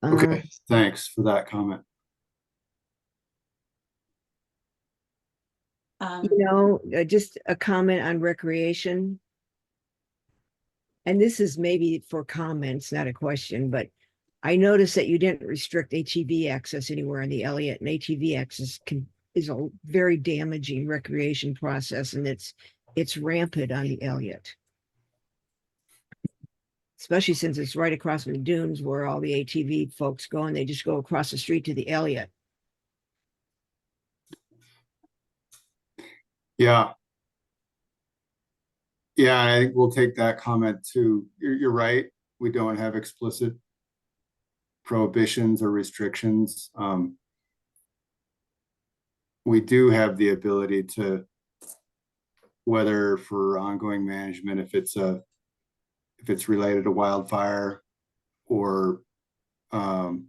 Okay, thanks for that comment. Just a comment on recreation. And this is maybe for comments, not a question, but I noticed that you didn't restrict ATV access anywhere in the Elliott, and ATV access is a very damaging recreation process, and it's rampant on the Elliott. Especially since it's right across from the dunes where all the ATV folks go, and they just go across the street to the Elliott. Yeah. Yeah, I think we'll take that comment too. You're right. We don't have explicit prohibitions or restrictions. We do have the ability to, whether for ongoing management, if it's related to wildfire, or and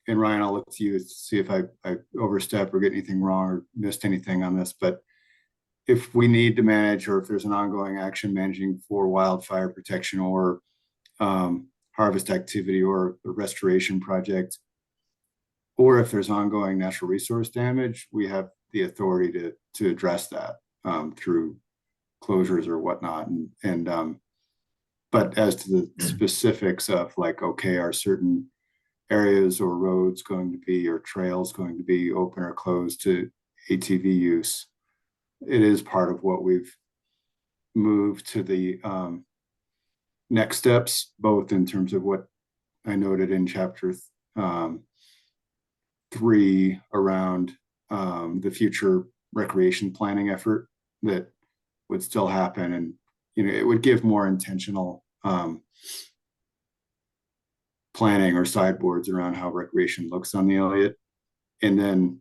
Ryan, I'll look to you to see if I overstep or get anything wrong or missed anything on this, but if we need to manage, or if there's an ongoing action managing for wildfire protection or harvest activity or a restoration project, or if there's ongoing natural resource damage, we have the authority to address that through closures or whatnot. But as to the specifics of like, okay, are certain areas or roads going to be, or trails going to be open or closed to ATV use, it is part of what we've moved to the next steps, both in terms of what I noted in chapter 3 around the future recreation planning effort that would still happen. And, it would give more intentional planning or sideboards around how recreation looks on the Elliott. And then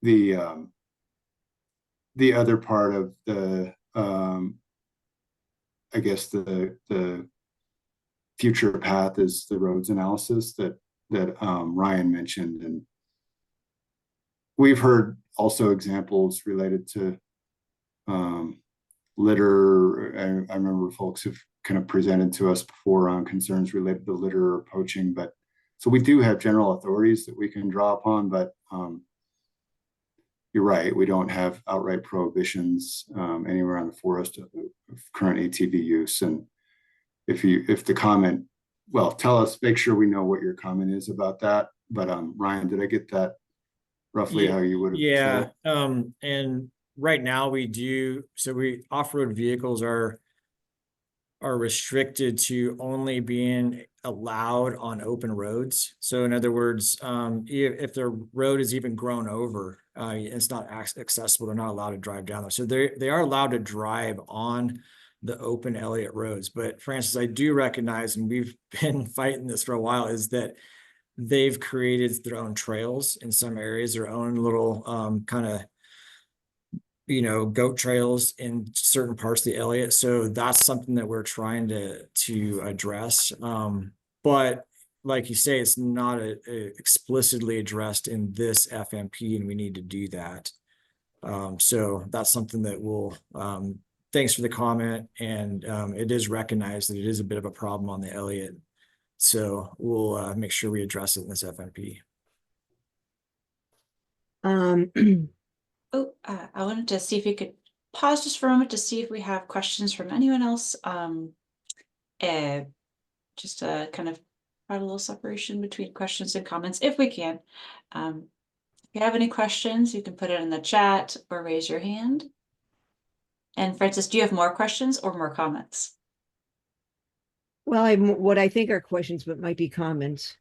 the other part of the, I guess the future path is the roads analysis that Ryan mentioned. And we've heard also examples related to litter. I remember folks have kind of presented to us before on concerns related to litter or poaching, but so we do have general authorities that we can draw upon, but you're right, we don't have outright prohibitions anywhere on the forest of current ATV use. And if the comment, well, tell us, make sure we know what your comment is about that. But Ryan, did I get that roughly how you would have said it? And right now off-road vehicles are restricted to only being allowed on open roads. So in other words, if the road is even grown over, it's not accessible, they're not allowed to drive down there. So they are allowed to drive on the open Elliott roads. But Francis, I do recognize, and we've been fighting this for a while, is that they've created their own trails in some areas, their own little kind of goat trails in certain parts of the Elliott. So that's something that we're trying to address. But like you say, it's not explicitly addressed in this FMP, and we need to do that. So that's something that we'll, thanks for the comment. And it is recognized that it is a bit of a problem on the Elliott. So we'll make sure we address it in this FMP. I wanted to see if you could pause just for a moment to see if we have questions from anyone else. Just to kind of provide a little separation between questions and comments, if we can. If you have any questions, you can put it in the chat or raise your hand. And Francis, do you have more questions or more comments? Well, I have what I think are questions, but might be comments.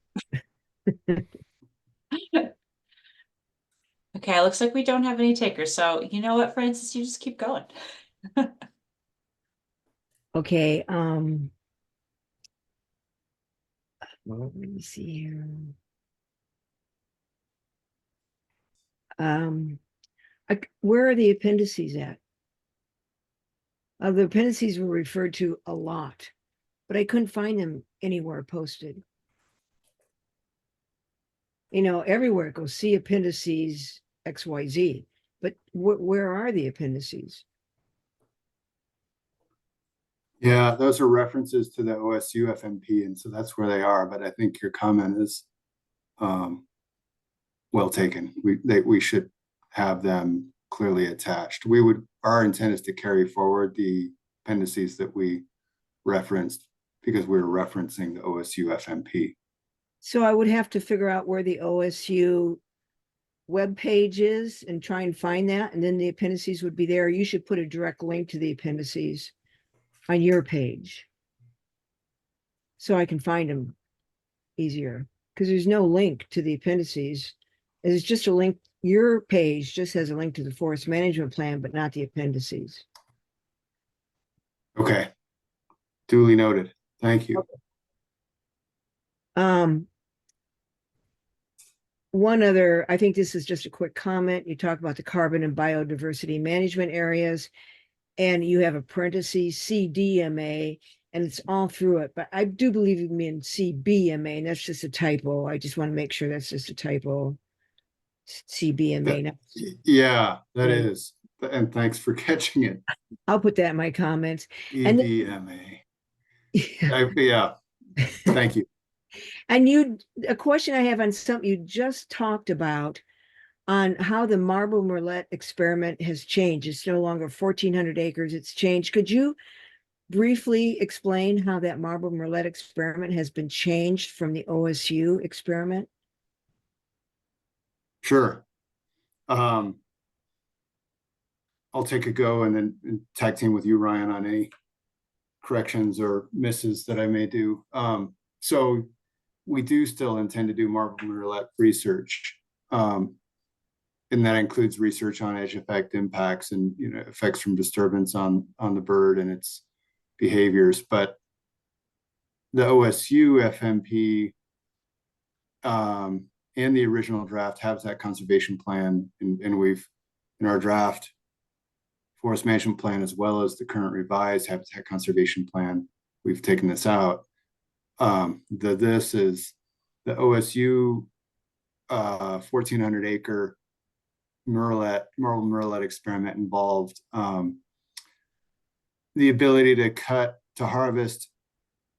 Okay, it looks like we don't have any takers. So you know what, Francis, you just keep going. Okay, well, let me see here. Where are the appendices at? The appendices were referred to a lot, but I couldn't find them anywhere posted. You know, everywhere it goes, see appendices XYZ, but where are the appendices? Yeah, those are references to the OSU FMP, and so that's where they are. But I think your comment is well taken. We should have them clearly attached. Our intent is to carry forward the appendices that we referenced because we were referencing the OSU FMP. So I would have to figure out where the OSU web page is and try and find that, and then the appendices would be there. You should put a direct link to the appendices on your page so I can find them easier, because there's no link to the appendices. It's just a link. Your page just has a link to the forest management plan, but not the appendices. Okay. Duly noted. Thank you. One other, I think this is just a quick comment. You talk about the carbon and biodiversity management areas, and you have a parentheses CDMA, and it's all through it. But I do believe you mean CBMA, and that's just a typo. I just want to make sure that's just a typo. CBMA. Yeah, that is. And thanks for catching it. I'll put that in my comments. EBMA. Yeah. Thank you. And a question I have on something you just talked about on how the marble murrelet experiment has changed. It's no longer 1,400 acres, it's changed. Could you briefly explain how that marble murrelet experiment has been changed from the OSU experiment? Sure. I'll take a go and then tag team with you, Ryan, on any corrections or misses that I may do. So we do still intend to do marble murrelet research. And that includes research on edge effect impacts and effects from disturbance on the bird and its behaviors. But the OSU FMP and the original draft habitat conservation plan, and we've in our draft forest management plan as well as the current revised habitat conservation plan, we've taken this out. This is the OSU 1,400 acre marble murrelet experiment involved the ability to harvest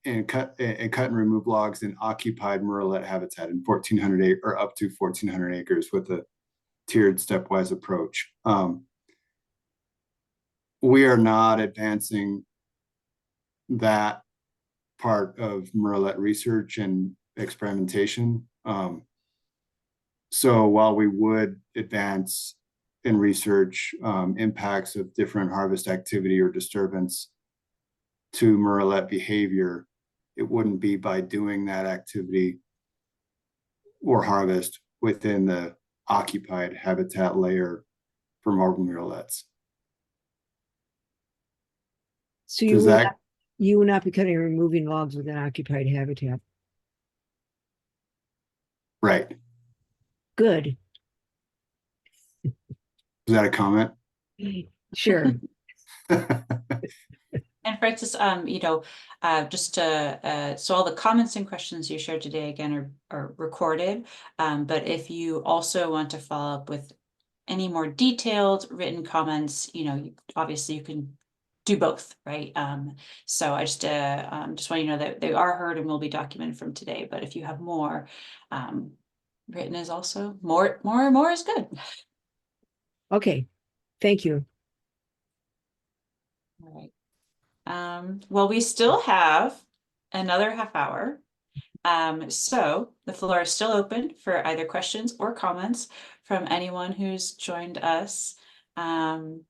and cut and remove logs in occupied murrelet habitat in 1,400 or up to 1,400 acres with a tiered stepwise approach. We are not advancing that part of murrelet research and experimentation. So while we would advance in research impacts of different harvest activity or disturbance to murrelet behavior, it wouldn't be by doing that activity or harvest within the occupied habitat layer for marble murrelets. So you will not be cutting or removing logs within occupied habitat. Right. Good. Is that a comment? Sure. And Francis, just so all the comments and questions you shared today again are recorded. But if you also want to follow up with any more detailed written comments, obviously you can do both, right? So I just want you to know that they are heard and will be documented from today. But if you have more, written is also more is good. Okay, thank you. All right. Well, we still have another half hour. So the floor is still open for either questions or comments from anyone who's joined us online.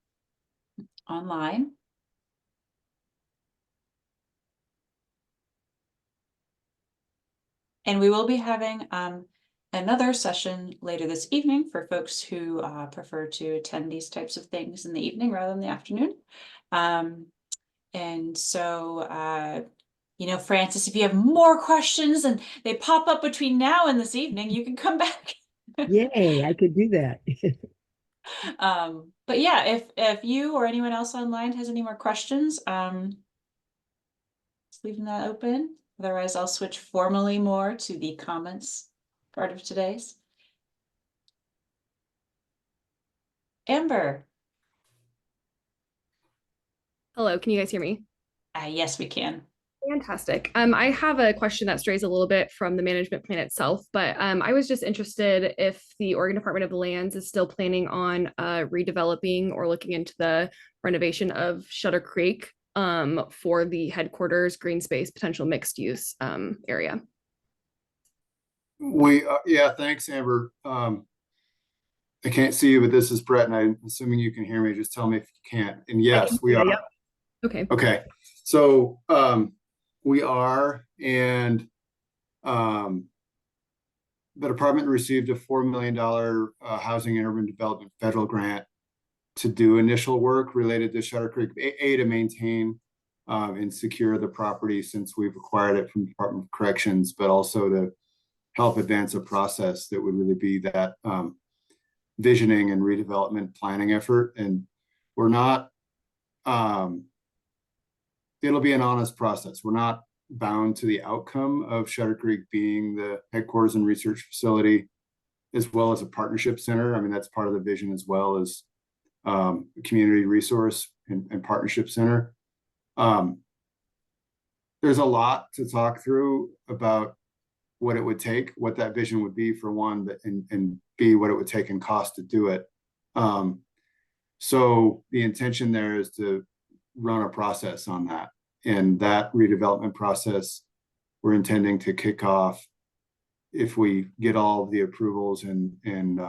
And we will be having another session later this evening for folks who prefer to attend these types of things in the evening rather than the afternoon. And so, you know, Francis, if you have more questions and they pop up between now and this evening, you can come back. Yay, I could do that. But yeah, if you or anyone else online has any more questions, just leaving that open. Otherwise, I'll switch formally more to the comments part of today's. Amber. Hello, can you guys hear me? Yes, we can. Fantastic. I have a question that strays a little bit from the management plan itself, but I was just interested if the Oregon Department of Lands is still planning on redeveloping or looking into the renovation of Shutter Creek for the headquarters green space potential mixed use area. Yeah, thanks, Amber. I can't see you, but this is Brett, and I'm assuming you can hear me. Just tell me if you can't. And yes, we are. Yep. Okay. Okay. So we are, and the department received a $4 million housing and urban development federal grant to do initial work related to Shutter Creek, to maintain and secure the property since we've acquired it from the Department of Corrections, but also to help advance a process that would really be that visioning and redevelopment planning effort. And we're not, it'll be an honest process. We're not bound to the outcome of Shutter Creek being the headquarters and research facility, as well as a partnership center. I mean, that's part of the vision, as well as a community resource and partnership center. There's a lot to talk through about what it would take, what that vision would be for one, but and B, what it would take in cost to do it. So the intention there is to run a process on that. And that redevelopment process, we're intending to kick off if we get all of the approvals and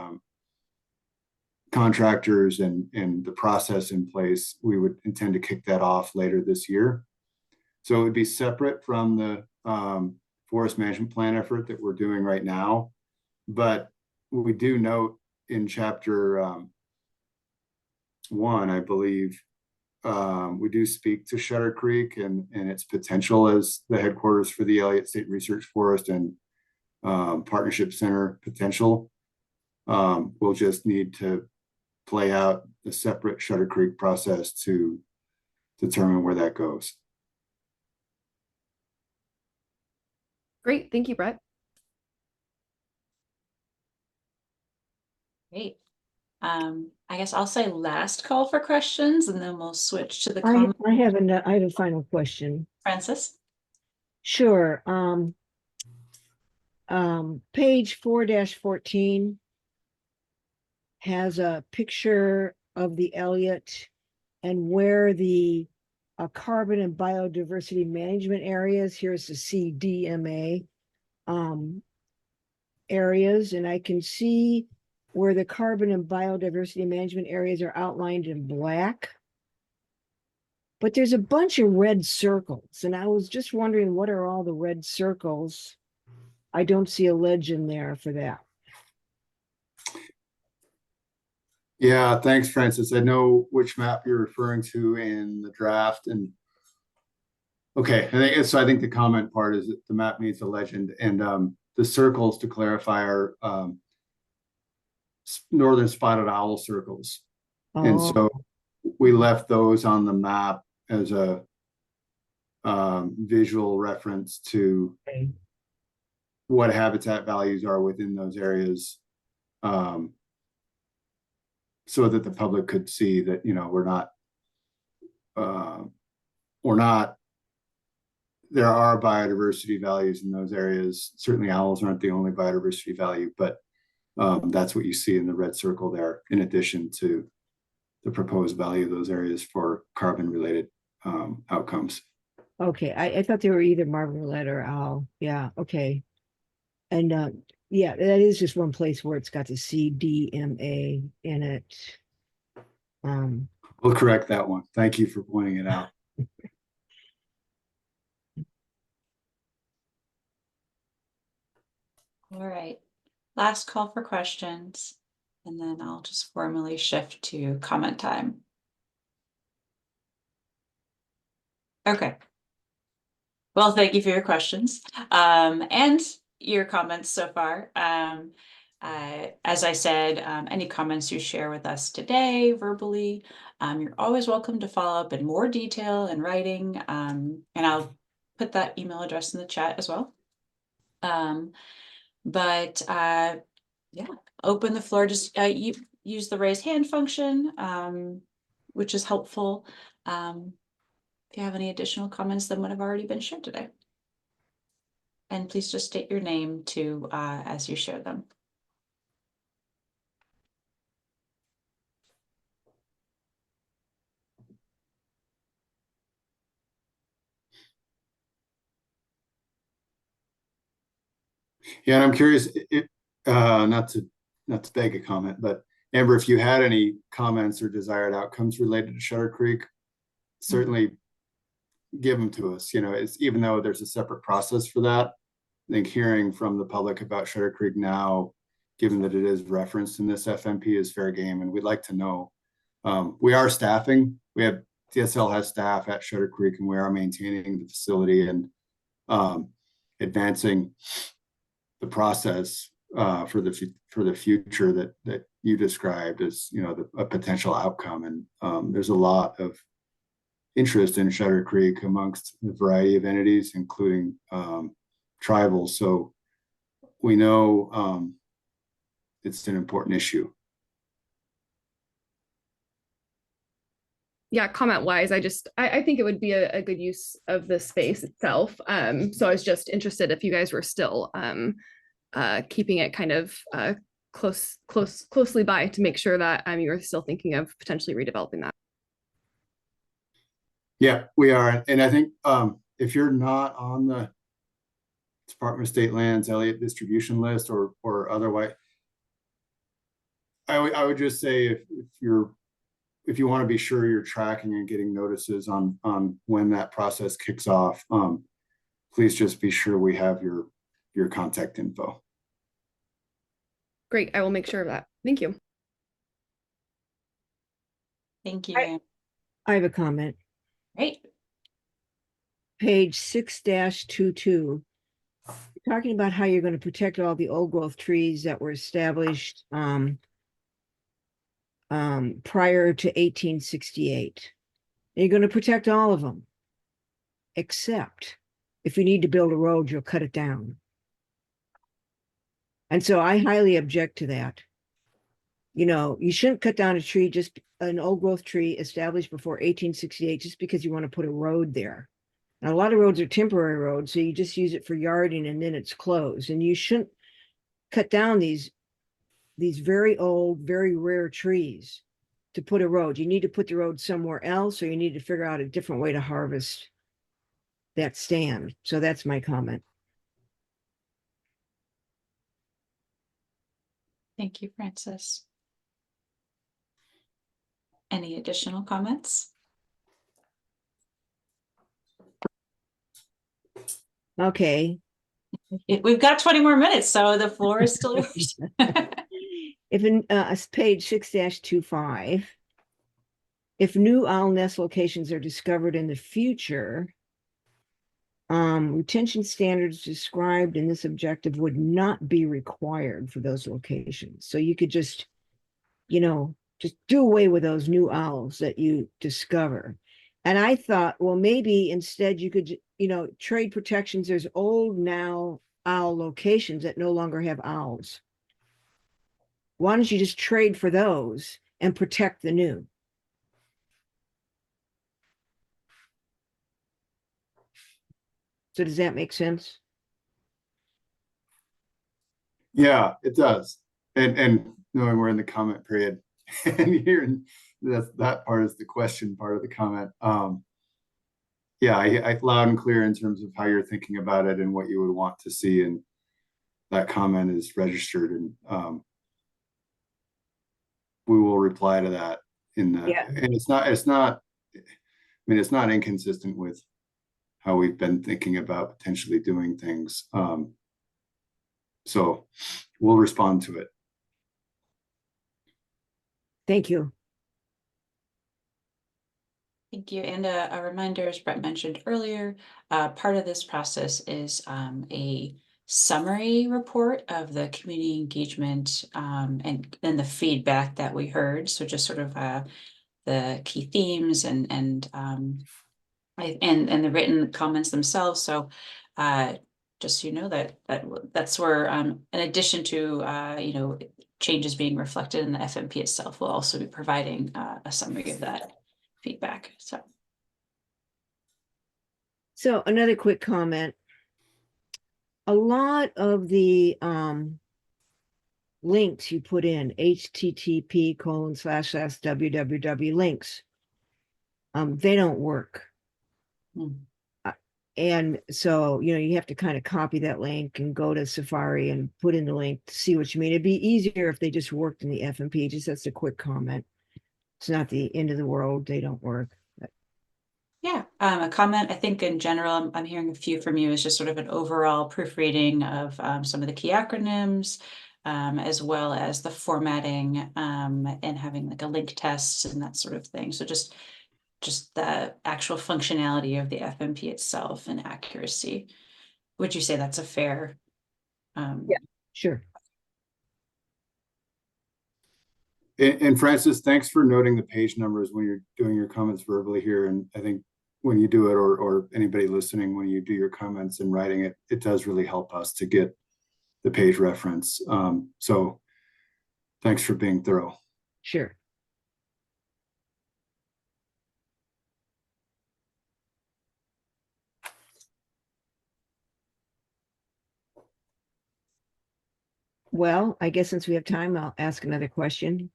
contractors and the process in place. We would intend to kick that off later this year. So it would be separate from the forest management plan effort that we're doing right now. But we do note in chapter 1, I believe, we do speak to Shutter Creek and its potential as the headquarters for the Elliott State Research Forest and Partnership Center potential. We'll just need to play out a separate Shutter Creek process to determine where that goes. Great. Thank you, Brett. Great. I guess I'll say last call for questions, and then we'll switch to the I comment. have a final question. Francis. Sure. Page 4-14 has a picture of the Elliott and where the carbon and biodiversity management areas. Here's the CDMA areas, and I can see where the carbon and biodiversity management areas are outlined in black. But there's a bunch of red circles, and I was just wondering, what are all the red circles? I don't see a legend there for that. Yeah, thanks, Francis. I know which map you're referring to in the draft. And okay, I think the comment part is that the map needs a legend, and the circles, to clarify, are northern spotted owl circles. Oh. And so we left those on the map as a visual reference to what habitat values are within those areas, so that the public could see that, you know, there are biodiversity values in those areas. Certainly owls aren't the only biodiversity value, but that's what you see in the red circle there, in addition to the proposed value of those areas for carbon related outcomes. Okay, I thought they were either marmoset or owl. Yeah, okay. And yeah, that is just one place where it's got the CDMA in it. We'll correct that one. Thank you for pointing it out. All right. Last call for questions, and then I'll just formally shift to comment time. Okay. Well, thank you for your questions, and your comments so far. As I said, any comments you share with us today verbally, you're always welcome to follow up in more detail in writing, and I'll put that email address in the chat as well. But yeah, open the floor. Just you use the raise hand function, which is helpful. If you have any additional comments than what have already been shared today. And please just state your name too as you share them. Yeah, and I'm curious, not to beg a comment, but Amber, if you had any comments or desired outcomes related to Shutter Creek, certainly give them to us. You know, it's even though there's a separate process for that, I think hearing from the public about Shutter Creek now, given that it is referenced in this FMP, is fair game, and we'd like to know. We are staffing. We have DSL has staff at Shutter Creek, and we are maintaining the facility and advancing the process for the future that you described as, you know, a potential outcome. And there's a lot of interest in Shutter Creek amongst a variety of entities, including tribal. So we know it's an important issue. Yeah, comment wise, I think it would be a good use of the space itself. So I was just interested if you guys were still keeping it kind of closely by to make sure that you were still thinking of potentially redeveloping that. Yeah, we are. And I think if you're not on the Department of State Lands Elliott distribution list or otherwise, I would just say if you want to be sure you're tracking and getting notices on when that process kicks off, please just be sure we have your contact info. Great, I will make sure of that. Thank you. Thank you. I have a comment. Great. Page 6-22. Talking about how you're going to protect all the old growth trees that were established prior to 1868. And you're going to protect all of them, except if you need to build a road, you'll cut it down. And so I highly object to that. You know, you shouldn't cut down a tree, just an old growth tree established before 1868, just because you want to put a road there. Now, a lot of roads are temporary roads, so you just use it for yarding and then it's closed. And you shouldn't cut down these very old, very rare trees to put a road. You need to put the road somewhere else, or you need to figure out a different way to harvest that stand. So that's my comment. Thank you, Francis. Any additional comments? Okay. We've got 20 more minutes, so the floor is still yours. If in page 6-25, if new owl nest locations are discovered in the future, retention standards described in this objective would not be required for those locations. So you could just, you know, just do away with those new owls that you discover. And I thought, well, maybe instead you could, you know, trade protections. There's old now owl locations that no longer have owls. Why don't you just trade for those and protect the new? So does that make sense? Yeah, it does. And knowing we're in the comment period and hearing that part is the question part of the comment. Yeah, I loud and clear in terms of how you're thinking about it and what you would want to see. And that comment is registered, and we will reply to that and it's not, I mean, it's not inconsistent with how we've been thinking about potentially doing things. So we'll respond to it. Thank you. Thank you. And a reminder, as Brett mentioned earlier, part of this process is a summary report of the community engagement and the feedback that we heard. So just sort of the key themes and the written comments themselves. So just so you know that's where in addition to you know, changes being reflected in the FMP itself, we'll also be providing a summary of that feedback. So another quick comment. A lot of the links you put in, http://www links, they don't work. And so, you know, you have to kind of copy that link and go to Safari and put in the link to see what you mean. It'd be easier if they just worked in the FMP. Just that's a quick comment. It's not the end of the world. They don't work. Yeah, a comment, I think in general, I'm hearing a few from you, is just sort of an overall proofreading of some of the key acronyms, as well as the formatting and having like a link test and that sort of thing. So just the actual functionality of the FMP itself and accuracy. Would you say that's a fair? Yeah, sure. And Francis, thanks for noting the page numbers when you're doing your comments verbally here. And I think when you do it, or anybody listening, when you do your comments and writing it, it does really help us to get the page reference. So thanks for being thorough. Sure. Well, I guess since we have time, I'll ask another question.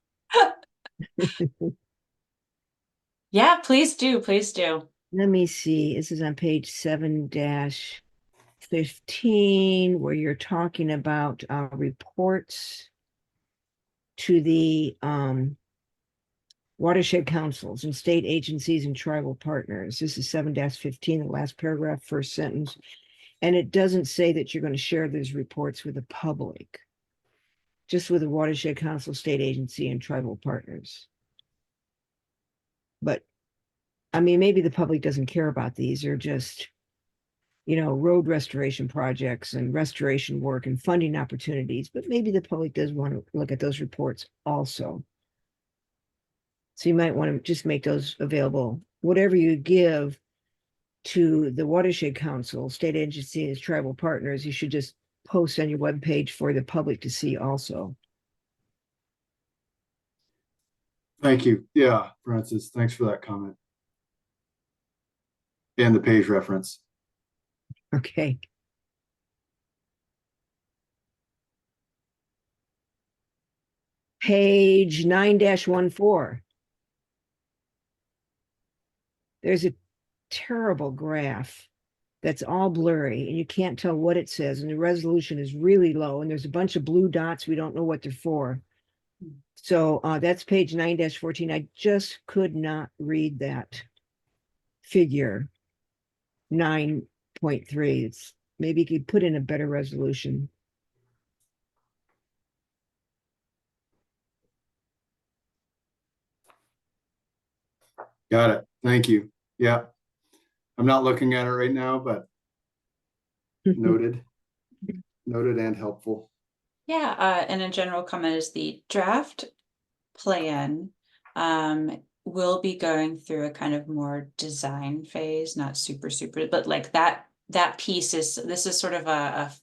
Yeah, please do. Please do. Let me see. This is on page 7-15, where you're talking about reports to the watershed councils and state agencies and tribal partners. This is 7-15, the last paragraph, first sentence. And it doesn't say that you're going to share those reports with the public, just with the watershed council, state agency, and tribal partners. But I mean, maybe the public doesn't care about these. They're just, you know, road restoration projects and restoration work and funding opportunities. But maybe the public does want to look at those reports also. So you might want to just make those available. Whatever you give to the watershed council, state agencies, tribal partners, you should just post on your webpage for the public to see also. Thank you. Yeah, Francis, thanks for that comment. And the page reference. Okay. Page 9-14. There's a terrible graph that's all blurry and you can't tell what it says, and the resolution is really low, and there's a bunch of blue dots. We don't know what they're for. So that's page 9-14. I just could not read that figure 9.3. It's maybe you could put in a better resolution. Got it. Thank you. Yeah. I'm not looking at it right now, but noted. Noted and helpful. Yeah, and a general comment is the draft plan will be going through a kind of more design phase, not super, but like that piece is, this is sort of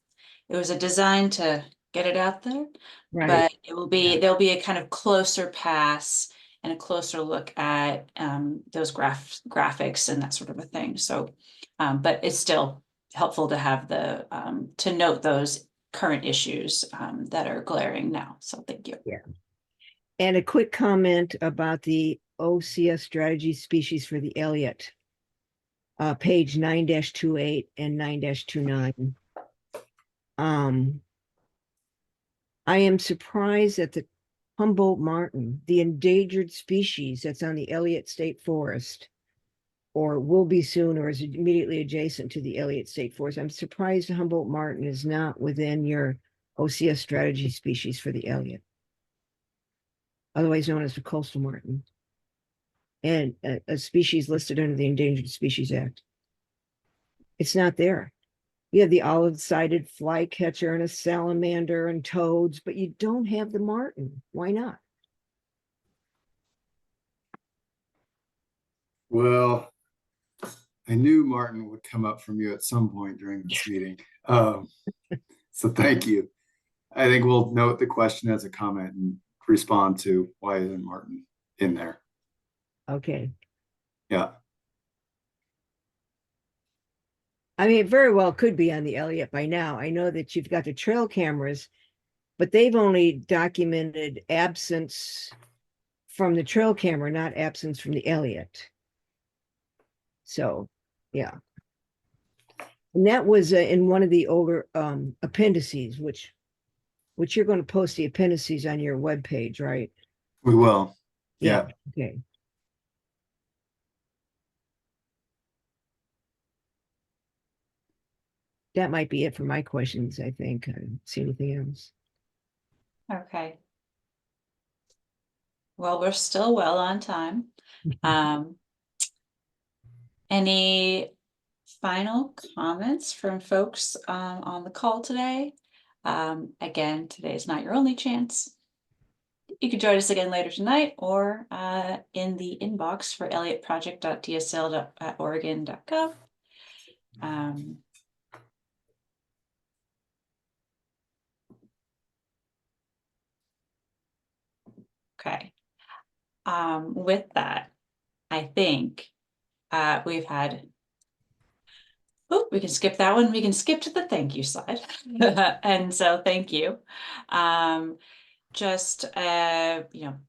it was a design to get it out there, Right. but it will be, there'll be a kind of closer pass and a closer look at those graphics and that sort of a thing. So, but it's still helpful to have the, to note those current issues that are glaring now. So thank you. Yeah. And a quick comment about the OCS strategy species for the Elliott, page 9-28 and 9-29. I am surprised that the Humboldt martin, the endangered species that's on the Elliott State Forest, or will be soon, or is immediately adjacent to the Elliott State Forest. I'm surprised Humboldt martin is not within your OCS strategy species for the Elliott, otherwise known as the coastal martin. and a species listed under the Endangered Species Act. It's not there. You have the olive-sided flycatcher and a salamander and toads, but you don't have the martin. Why not? Well, I knew Martin would come up from you at some point during this meeting. So thank you. I think we'll note the question as a comment and respond to why isn't Martin in there? Okay. Yeah. I mean, it very well could be on the Elliott by now. I know that you've got the trail cameras, but they've only documented absence from the trail camera, not absence from the Elliott. So, yeah. And that was in one of the older appendices, which you're going to post the appendices on your webpage, right? We will. Yeah. Yeah. Okay. That might be it for my questions, I think. I don't see anything else. Okay. Well, we're still well on time. Any final comments from folks on the call today? Again, today is not your only chance. You can join us again later tonight or in the inbox for elliottproject.dsl.oregon.gov. Okay. With that, I think we've had. Oh, we can skip that one. We can skip to the thank you slide. And so thank you. Just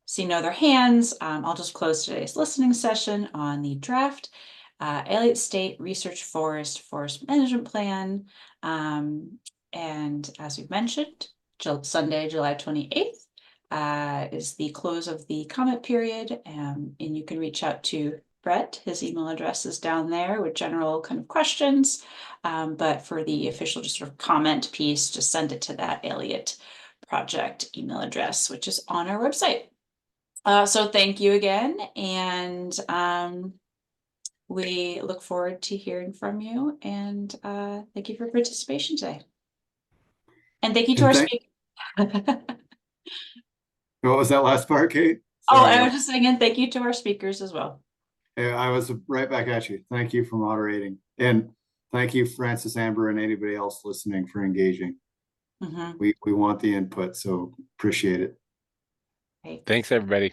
see no other hands. I'll just close today's listening session on the draft Elliott State Research Forest Management Plan. And as we've mentioned, Sunday, July 28th is the close of the comment period. And you can reach out to Brett. His email address is down there with general kind of questions. But for the official just sort of comment piece, just send it to that Elliott Project email address, which is on our website. So thank you again. And we look forward to hearing from you. And thank you for participation today. And thank you to our speakers. What was that last part, Kate? Oh, Sorry. I was just saying, and thank you to our speakers as well. Yeah, I was right back at you. Thank you for moderating. And thank you, Francis, Amber, and anybody else listening for engaging. We want the input, so appreciate it. Thanks, everybody.